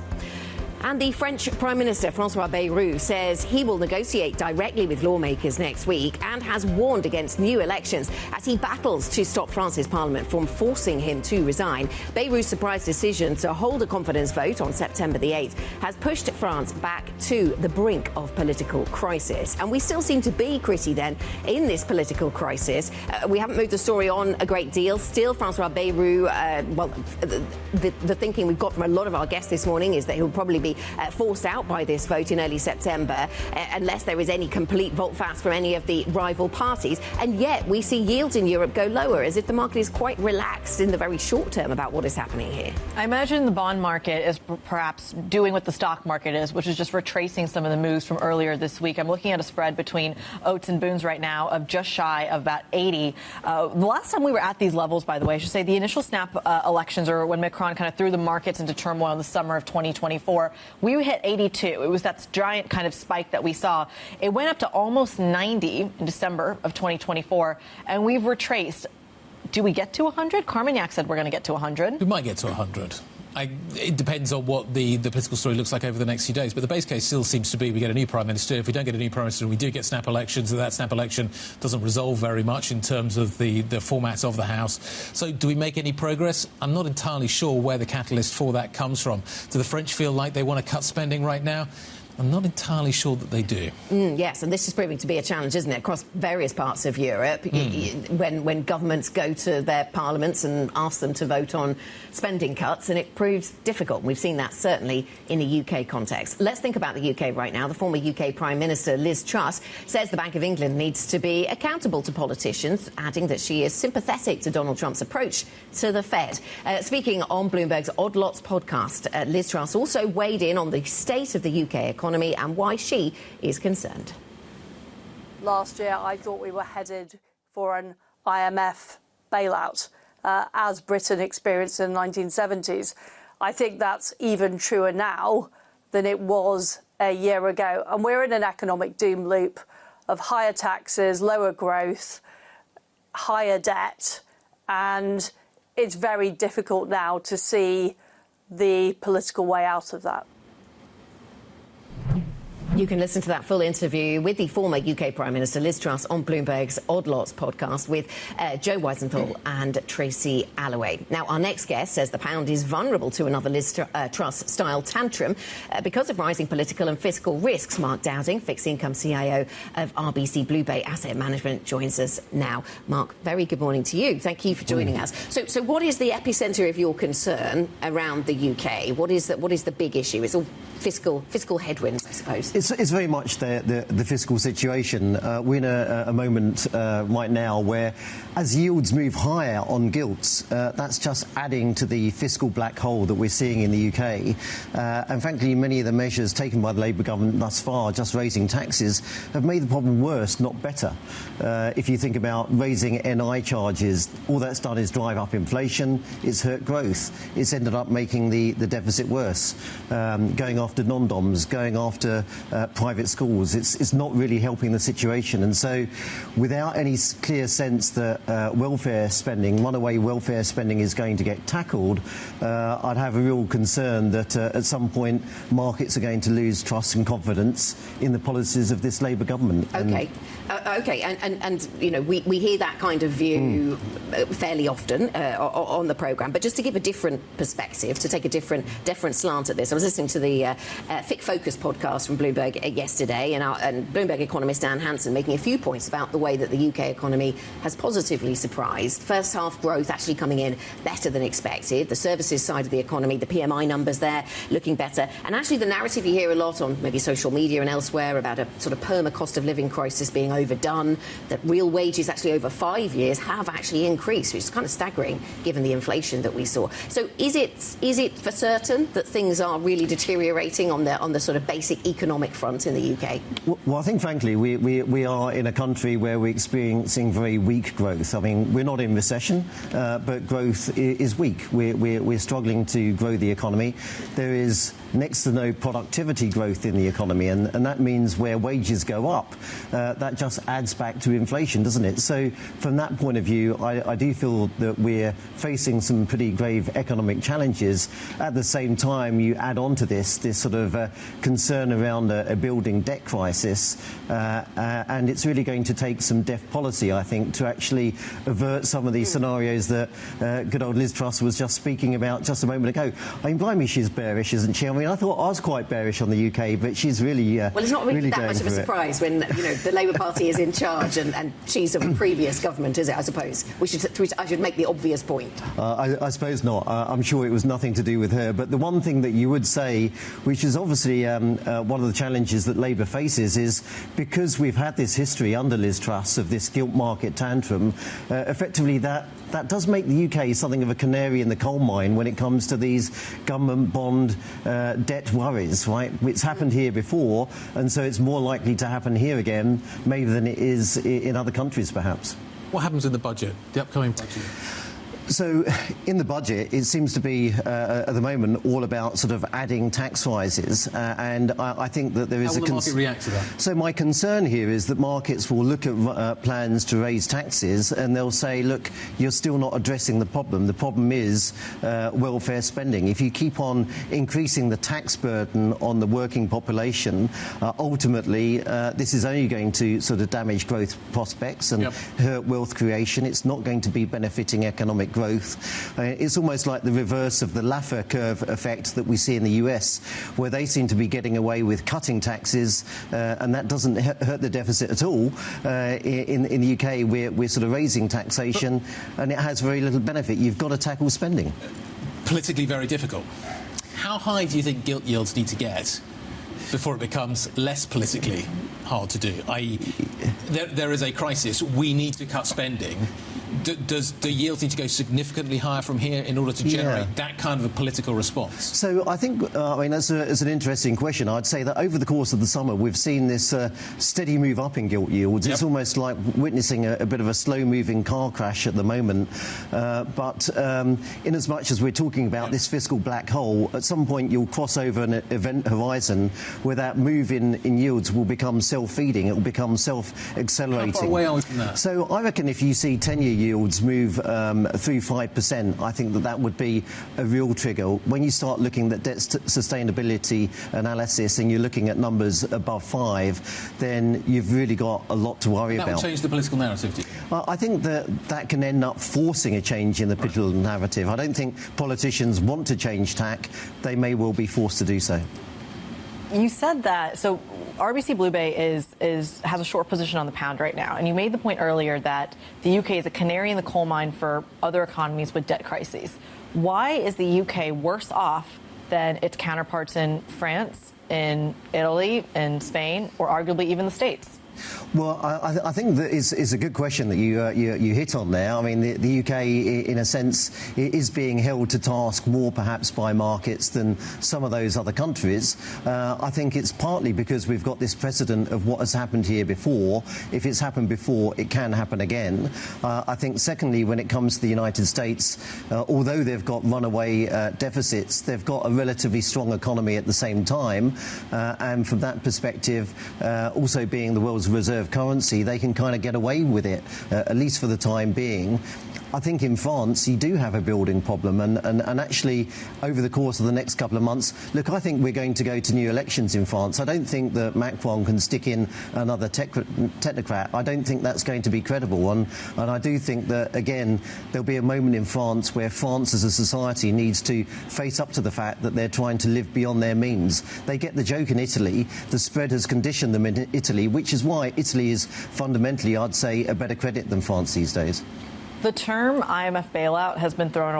And the French Prime Minister, François Bayrou, says he will negotiate directly with lawmakers next week and has warned against new elections as he battles to stop France's parliament from forcing him to resign. Bayrou's surprise decision to hold a confidence vote on September the 8th has pushed France back to the brink of political crisis. And we still seem to be, Kriti, then, in this political crisis. We haven't moved the story on a great deal. Still, François Bayrou, the thinking we've got from a lot of our guests this morning is that he'll probably be forced out by this vote in early September unless there is any complete volte-face from any of the rival parties. And yet we see yields in Europe go lower, as if the market is quite relaxed in the very short term about what is happening here. I imagine the bond market is perhaps doing what the stock market is, which is just retracing some of the moves from earlier this week. I'm looking at a spread between Oats and Boons right now of just shy of about 80. The last time we were at these levels, by the way, I should say the initial snap elections, or when Macron kind of threw the markets into turmoil in the summer of 2024, we hit 82. It was that giant kind of spike that we saw. It went up to almost 90 in December of 2024, and we've retraced. Do we get to 100? Carmignac said we're going to get to 100. We might get to 100. It depends on what the political story looks like over the next few days. But the base case still seems to be we get a new Prime Minister. If we don't get a new Prime Minister and we do get snap elections, that snap election doesn't resolve very much in terms of the format of the House. So do we make any progress? I'm not entirely sure where the catalyst for that comes from. Do the French feel like they want to cut spending right now? I'm not entirely sure that they do. Yes, and this is proving to be a challenge, isn't it, across various parts of Europe. When governments go to their parliaments and ask them to vote on spending cuts, and it proves difficult. We've seen that certainly in a UK context. Let's think about the UK right now. The former UK Prime Minister, Liz Truss, says the Bank of England needs to be accountable to politicians, adding that she is sympathetic to Donald Trump's approach to the Fed. Speaking on Bloomberg's Odd Lots podcast, Liz Truss also weighed in on the state of the UK economy and why she is concerned. Last year, I thought we were headed for an IMF bailout, as Britain experienced in the 1970s. I think that's even truer now than it was a year ago. And we're in an economic doom loop of higher taxes, lower growth, higher debt, and it's very difficult now to see the political way out of that. You can listen to that full interview with the former UK Prime Minister Liz Truss on Bloomberg's Odd Lots podcast with Joe Weisenthal and Tracy Alloway. Now, our next guest says the pound is vulnerable to another Liz Truss-style tantrum because of rising political and fiscal risks. Mark Dowding, fixed income CIO of RBC Bluebay Asset Management, joins us now. Mark, very good morning to you. Thank you for joining us. So what is the epicentre of your concern around the UK? What is the big issue? It's all fiscal headwinds, I suppose. It's very much the fiscal situation. We're in a moment right now where, as yields move higher on gilts, that's just adding to the fiscal black hole that we're seeing in the UK. And frankly, many of the measures taken by the Labour government thus far, just raising taxes, have made the problem worse, not better. If you think about raising NI charges, all that's done is drive up inflation. It's hurt growth. It's ended up making the deficit worse. Going after non-doms, going after private schools, it's not really helping the situation. And so without any clear sense that welfare spending, runaway welfare spending, is going to get tackled, I'd have a real concern that at some point markets are going to lose trust and confidence in the policies of this Labour government. OK. And you know, we hear that kind of view fairly often on the programme. But just to give a different perspective, to take a different slant at this, I was listening to the Thick Focus podcast from Bloomberg yesterday, and Bloomberg economist Dan Hansen making a few points about the way that the UK economy has positively surprised. First half growth actually coming in better than expected. The services side of the economy, the PMI numbers there looking better. And actually the narrative you hear a lot on maybe social media and elsewhere about a sort of perma cost of living crisis being overdone, that real wages actually over 5 years have actually increased, which is kind of staggering given the inflation that we saw. So is it for certain that things are really deteriorating on the sort of basic economic front in the UK? Well, I think, frankly, we are in a country where we're experiencing very weak growth. I mean, we're not in recession, but growth is weak. We're struggling to grow the economy. There is next to no productivity growth in the economy, and that means where wages go up, that just adds back to inflation, doesn't it? So from that point of view, I do feel that we're facing some pretty grave economic challenges. At the same time, you add on to this sort of concern around a building debt crisis, and it's really going to take some deft policy, I think, to actually avert some of these scenarios that good old Liz Truss was just speaking about just a moment ago. I mean, blimey, she's bearish, isn't she? I mean, I thought I was quite bearish on the UK, but she's really well, it's not really that much of a surprise when the Labour Party is in charge and she's of a previous government, is it? I suppose I should make the obvious point. I suppose not. I'm sure it was nothing to do with her. But the one thing that you would say, which is obviously one of the challenges that Labour faces, is because we've had this history under Liz Truss of this gilt market tantrum, effectively that does make the UK something of a canary in the coal mine when it comes to these government bond debt worries, right? It's happened here before, and so it's more likely to happen here again, maybe than it is in other countries, perhaps. What happens in the budget, the upcoming budget? So, in the budget, it seems to be, at the moment, all about sort of adding tax rises, and I think that there is How will the market react to that? So my concern here is that markets will look at plans to raise taxes, and they'll say, look, you're still not addressing the problem. The problem is welfare spending. If you keep on increasing the tax burden on the working population, ultimately, this is only going to sort of damage growth prospects and hurt wealth creation. It's not going to be benefiting economic growth. It's almost like the reverse of the Laffer curve effect that we see in the US, where they seem to be getting away with cutting taxes, and that doesn't hurt the deficit at all. In the UK, we're sort of raising taxation, and it has very little benefit. You've got to tackle spending. Politically very difficult. How high do you think gilt yields need to get before it becomes less politically hard to do? I.e., there is a crisis, we need to cut spending. Do yields need to go significantly higher from here in order to generate that kind of a political response? So I think, I mean, that's an interesting question. I'd say that over the course of the summer, we've seen this steady move up in gilt yields. It's almost like witnessing a bit of a slow-moving car crash at the moment. But in as much as we're talking about this fiscal black hole, at some point you'll cross over an event horizon where that move in yields will become self-feeding. It will become self-accelerating. How far away are we from that? So I reckon if you see 10-year yields move through 5%, I think that would be a real trigger. When you start looking at debt sustainability analysis and you're looking at numbers above 5, then you've really got a lot to worry about. That will change the political narrative, do you think? I think that can end up forcing a change in the political narrative. I don't think politicians want to change tack. They may well be forced to do so. You said that, so RBC Bluebay has a short position on the pound right now, and you made the point earlier that the UK is a canary in the coal mine for other economies with debt crises. Why is the UK worse off than its counterparts in France, in Italy, in Spain, or arguably even the States? Well, I think that is a good question that you hit on there. I mean, the UK, in a sense, is being held to task more perhaps by markets than some of those other countries. I think it's partly because we've got this precedent of what has happened here before. If it's happened before, it can happen again. I think, secondly, when it comes to the United States, although they've got runaway deficits, they've got a relatively strong economy at the same time. And from that perspective, also being the world's as a reserve currency, they can kind of get away with it, at least for the time being. I think in France you do have a building problem, and actually over the course of the next couple of months, look, I think we're going to go to new elections in France. I don't think that Macron can stick in another technocrat. I don't think that's going to be credible, and I do think that, again, there'll be a moment in France where France as a society needs to face up to the fact that they're trying to live beyond their means. They get the joke in Italy. The spread has conditioned them in Italy, which is why Italy is fundamentally, I'd say, a better credit than France these days. The term IMF bailout has been thrown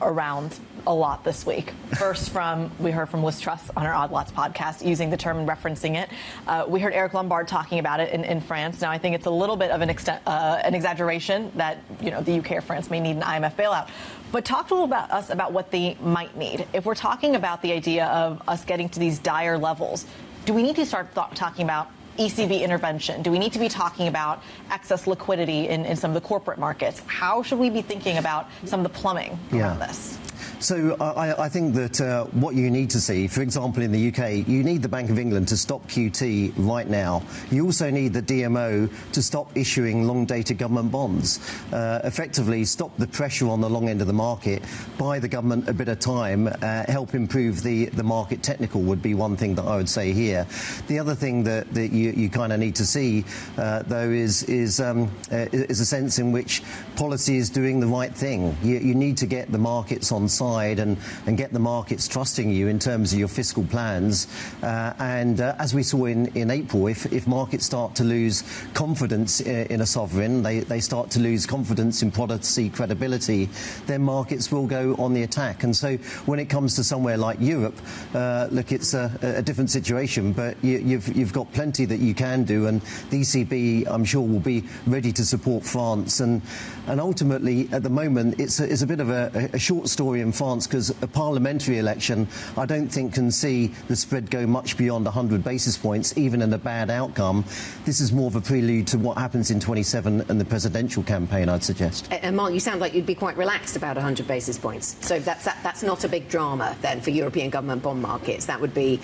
around a lot this week. First, we heard from Liz Truss on our Odd Lots podcast using the term and referencing it. We heard Eric Lombard talking about it in France. Now, I think it's a little bit of an exaggeration that the UK or France may need an IMF bailout. But talk a little about what they might need. If we're talking about the idea of us getting to these dire levels, do we need to start talking about ECB intervention? Do we need to be talking about excess liquidity in some of the corporate markets? How should we be thinking about some of the plumbing around this? So I think that what you need to see, for example, in the UK, you need the Bank of England to stop QT right now. You also need the DMO to stop issuing long-dated government bonds, effectively stop the pressure on the long end of the market, buy the government a bit of time, help improve the market technical would be one thing that I would say here. The other thing that you kind of need to see, though, is a sense in which policy is doing the right thing. You need to get the markets on side and get the markets trusting you in terms of your fiscal plans. And as we saw in April, if markets start to lose confidence in a sovereign, they start to lose confidence in policy credibility, then markets will go on the attack. And so when it comes to somewhere like Europe, look, it's a different situation, but you've got plenty that you can do, and the ECB, I'm sure, will be ready to support France. And ultimately, at the moment, it's a bit of a short story in France, because a parliamentary election, I don't think, can see the spread go much beyond 100 basis points, even in a bad outcome. This is more of a prelude to what happens in 27 and the presidential campaign, I'd suggest. And Mark, you sound like you'd be quite relaxed about 100 basis points. So that's not a big drama, then, for European government bond markets. That would be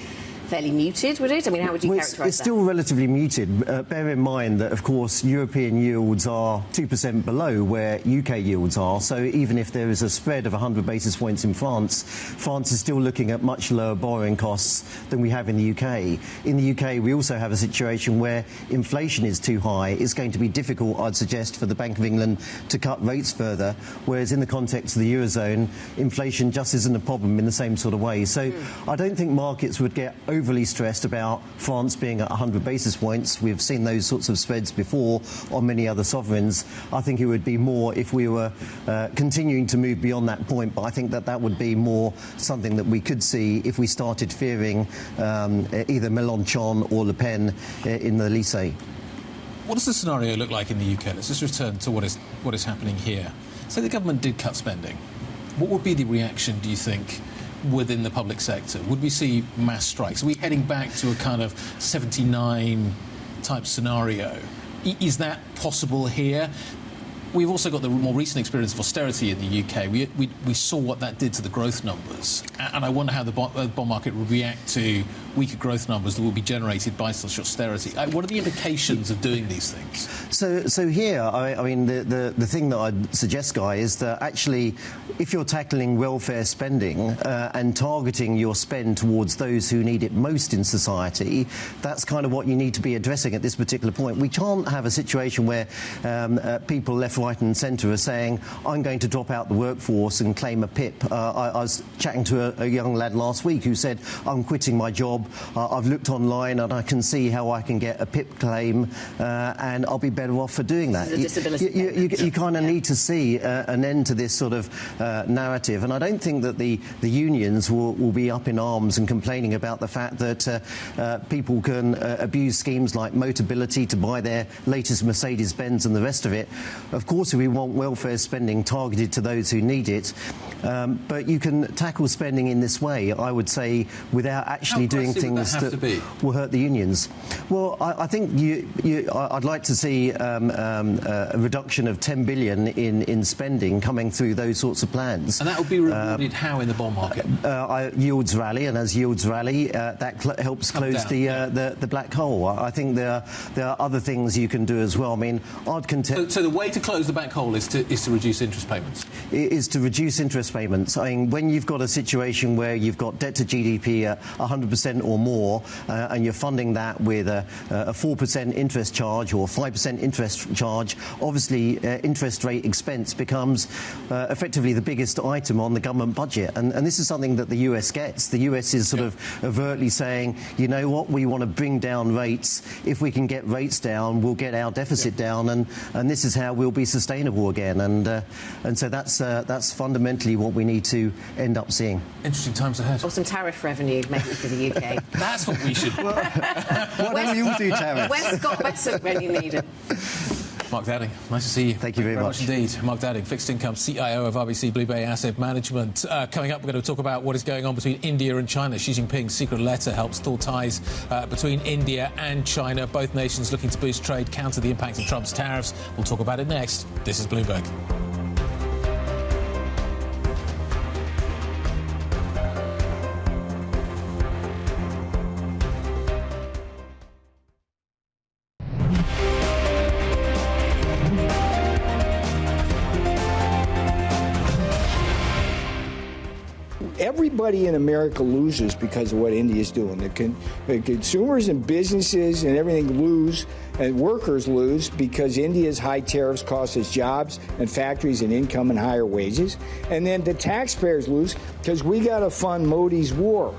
fairly muted, would it? I mean, how would you characterise that? It's still relatively muted. Bear in mind that, of course, European yields are 2% below where UK yields are. So even if there is a spread of 100 basis points in France, France is still looking at much lower borrowing costs than we have in the UK. In the UK, we also have a situation where inflation is too high. It's going to be difficult, I'd suggest, for the Bank of England to cut rates further, whereas in the context of the Eurozone, inflation just isn't a problem in the same sort of way. So I don't think markets would get overly stressed about France being at 100 basis points. We've seen those sorts of spreads before on many other sovereigns. I think it would be more if we were continuing to move beyond that point, but I think that would be more something that we could see if we started fearing either Mélenchon or Le Pen in the Elysée. What does the scenario look like in the UK? Let's just return to what is happening here. So the government did cut spending. What would be the reaction, do you think, within the public sector? Would we see mass strikes? Are we heading back to a kind of 79 type scenario? Is that possible here? We've also got the more recent experience of austerity in the UK. We saw what that did to the growth numbers, and I wonder how the bond market would react to weaker growth numbers that will be generated by such austerity. What are the implications of doing these things? So here, I mean, the thing that I'd suggest, Guy, is that actually, if you're tackling welfare spending and targeting your spend towards those who need it most in society, that's kind of what you need to be addressing at this particular point. We can't have a situation where people left, right and centre are saying, I'm going to drop out the workforce and claim a PIP. I was chatting to a young lad last week who said, I'm quitting my job. I've looked online and I can see how I can get a PIP claim and I'll be better off for doing that. You kind of need to see an end to this sort of narrative, and I don't think that the unions will be up in arms and complaining about the fact that people can abuse schemes like Motability to buy their latest Mercedes-Benz and the rest of it. Of course, we want welfare spending targeted to those who need it, but you can tackle spending in this way, I would say, without actually doing things that will hurt the unions. Well, I think I'd like to see a reduction of 10 billion in spending coming through those sorts of plans. And that would be rewarded how in the bond market? Yields rally, and as yields rally, that helps close the black hole. I think there are other things you can do as well. I mean, So the way to close the black hole is to reduce interest payments? Is to reduce interest payments. I mean, when you've got a situation where you've got debt to GDP at 100% or more, and you're funding that with a 4% interest charge or 5% interest charge, obviously interest rate expense becomes effectively the biggest item on the government budget. And this is something that the US gets. The US is sort of overtly saying, you know what, we want to bring down rates. If we can get rates down, we'll get our deficit down, and this is how we'll be sustainable again. And so that's fundamentally what we need to end up seeing. Interesting times ahead. Or some tariff revenue, maybe, for the UK. That's what we should. Why don't you all do tariffs? Where's Scott Bessent when you need it? Mark Dowding, nice to see you. Thank you very much indeed. Mark Dowding, fixed income CIO of RBC Bluebay Asset Management. Coming up, we're going to talk about what is going on between India and China. Xi Jinping's secret letter helps thaw ties between India and China. Both nations looking to boost trade, counter the impact of Trump's tariffs. We'll talk about it next. This is Bloomberg. Everybody in America loses because of what India is doing. The consumers and businesses and everything lose, and workers lose because India's high tariffs cost us jobs and factories and income and higher wages. And then the taxpayers lose because we got to fund Modi's war.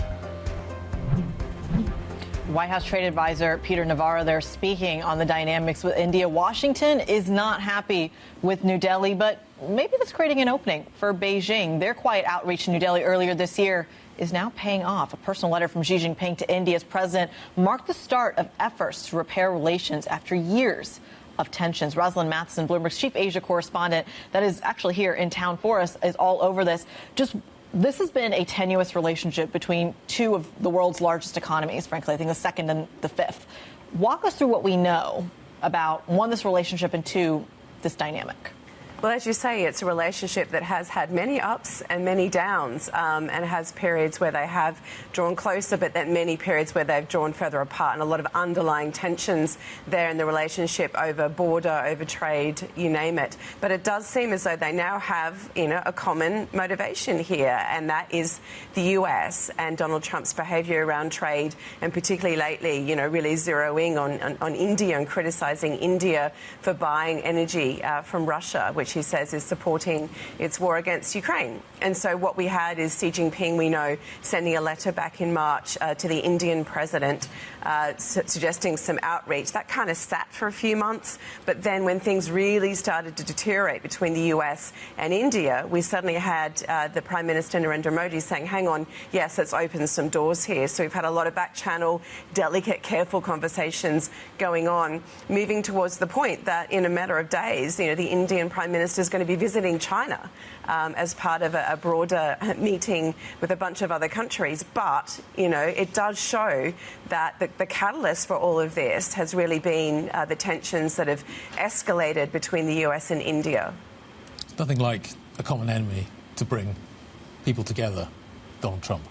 White House trade advisor Peter Navarro there speaking on the dynamics with India. Washington is not happy with New Delhi, but maybe that's creating an opening for Beijing. Their quiet outreach in New Delhi earlier this year is now paying off. A personal letter from Xi Jinping to India's president marked the start of efforts to repair relations after years of tensions. Rosalind Matheson, Bloomberg's chief Asia correspondent, that is actually here in town for us, is all over this. This has been a tenuous relationship between two of the world's largest economies, frankly, I think the second and the fifth. Walk us through what we know about, one, this relationship, and two, this dynamic. Well, as you say, it's a relationship that has had many ups and many downs, and has periods where they have drawn closer, but then many periods where they've drawn further apart, and a lot of underlying tensions there in the relationship over border, over trade, you name it. But it does seem as though they now have, a common motivation here, and that is the US and Donald Trump's behaviour around trade, and particularly lately, really zeroing on India and criticising India for buying energy from Russia, which he says is supporting its war against Ukraine. And so what we had is Xi Jinping, we know, sending a letter back in March to the Indian president suggesting some outreach. That kind of sat for a few months. But then when things really started to deteriorate between the US and India, we suddenly had the Prime Minister Narendra Modi saying, hang on, yes, let's open some doors here. So we've had a lot of back-channel, delicate, careful conversations going on, moving towards the point that in a matter of days, the Indian Prime Minister is going to be visiting China as part of a broader meeting with a bunch of other countries. But, it does show that the catalyst for all of this has really been the tensions that have escalated between the US and India. It's nothing like a common enemy to bring people together, Donald Trump.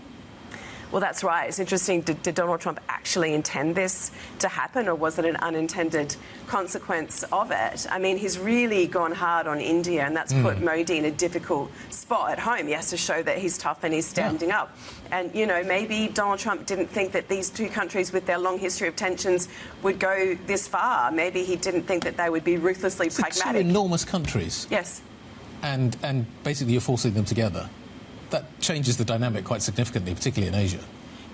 Well, that's right. It's interesting. Did Donald Trump actually intend this to happen, or was it an unintended consequence of it? I mean, he's really gone hard on India, and that's put Modi in a difficult spot at home. He has to show that he's tough and he's standing up. And, maybe Donald Trump didn't think that these two countries with their long history of tensions would go this far. Maybe he didn't think that they would be ruthlessly pragmatic. Two enormous countries. Yes. And basically you're forcing them together. That changes the dynamic quite significantly, particularly in Asia.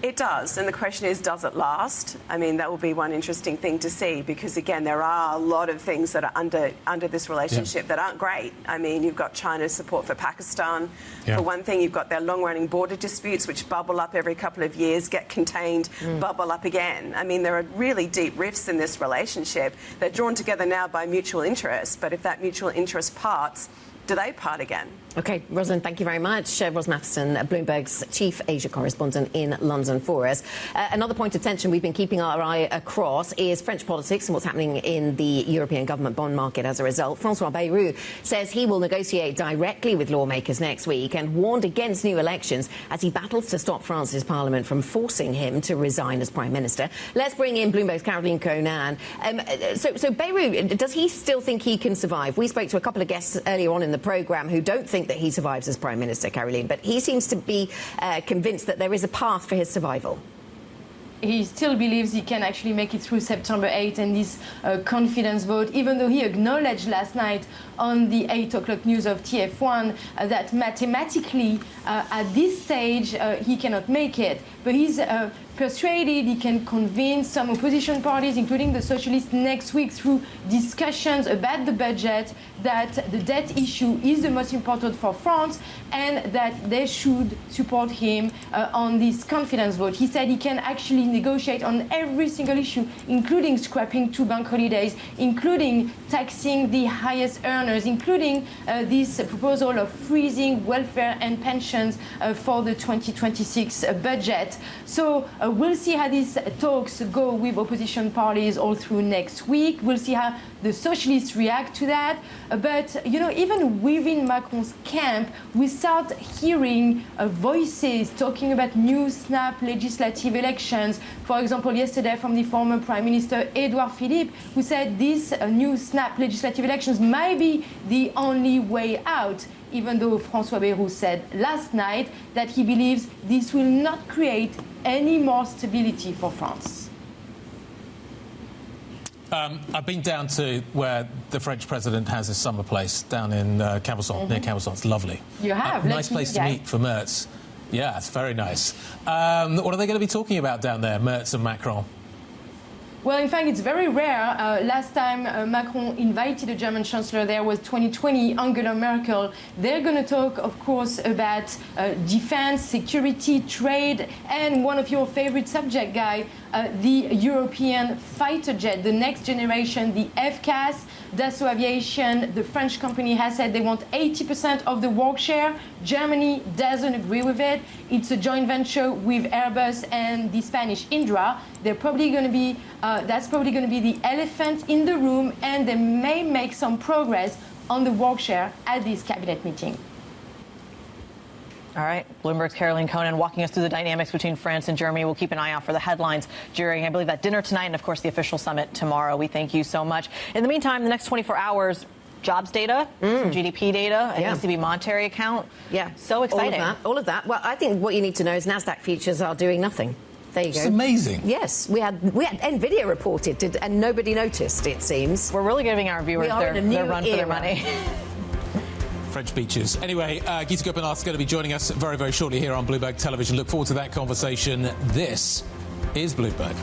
It does, and the question is, does it last? I mean, that will be one interesting thing to see, because, again, there are a lot of things that are under this relationship that aren't great. I mean, you've got China's support for Pakistan. For one thing, you've got their long-running border disputes, which bubble up every couple of years, get contained, bubble up again. I mean, there are really deep rifts in this relationship. They're drawn together now by mutual interest, but if that mutual interest parts, do they part again? OK, Rosalind, thank you very much. Ros Matheson, Bloomberg's chief Asia correspondent in London for us. Another point of tension we've been keeping our eye across is French politics and what's happening in the European government bond market as a result. François Bayrou says he will negotiate directly with lawmakers next week and warned against new elections as he battles to stop France's parliament from forcing him to resign as prime minister. Let's bring in Bloomberg's Caroline Conan. So Bayrou, does he still think he can survive? We spoke to a couple of guests earlier on in the programme who don't think that he survives as Prime Minister, Caroline, but he seems to be convinced that there is a path for his survival. He still believes he can actually make it through September 8 and this confidence vote, even though he acknowledged last night on the 8 o'clock news of TF1 that mathematically at this stage he cannot make it. But he's persuaded he can convince some opposition parties, including the Socialists, next week through discussions about the budget that the debt issue is the most important for France and that they should support him on this confidence vote. He said he can actually negotiate on every single issue, including scrapping 2 bank holidays, including taxing the highest earners, including this proposal of freezing welfare and pensions for the 2026 budget. So we'll see how these talks go with opposition parties all through next week. We'll see how the socialists react to that. But, you know, even within Macron's camp, we start hearing voices talking about new snap legislative elections. For example, yesterday from the former Prime Minister Edouard Philippe, who said these new snap legislative elections might be the only way out, even though François Bayrou said last night that he believes this will not create any more stability for France. I've been down to where the French president has his summer place down in Cabosson, near Cabosson. It's lovely. You have. Nice place to meet for Merz. Yeah, it's very nice. What are they going to be talking about down there, Merz and Macron? Well, in fact, it's very rare. Last time Macron invited the German Chancellor there was 2020, Angela Merkel. They're going to talk, of course, about defense, security, trade, and one of your favorite subject, Guy, the European fighter jet, the next generation, the FCAS. Dassault Aviation, the French company, has said they want 80% of the work share. Germany doesn't agree with it. It's a joint venture with Airbus and the Spanish Indra. They're probably going to be, that's probably going to be the elephant in the room, and they may make some progress on the work share at this cabinet meeting. All right, Bloomberg's Caroline Conan walking us through the dynamics between France and Germany. We'll keep an eye out for the headlines during, I believe, that dinner tonight and, of course, the official summit tomorrow. We thank you so much. In the meantime, the next 24 hours, jobs data, some GDP data, an ECB monetary account. Yeah. So exciting. All of that. Well, I think what you need to know is NASDAQ futures are doing nothing. There you go. It's amazing. Yes, we had Nvidia reported, and nobody noticed, it seems. We're really giving our viewers their run for their money. French beaches. Anyway, Geeta Gopinath is going to be joining us very, very shortly here on Bloomberg Television. Look forward to that conversation. This is Bloomberg.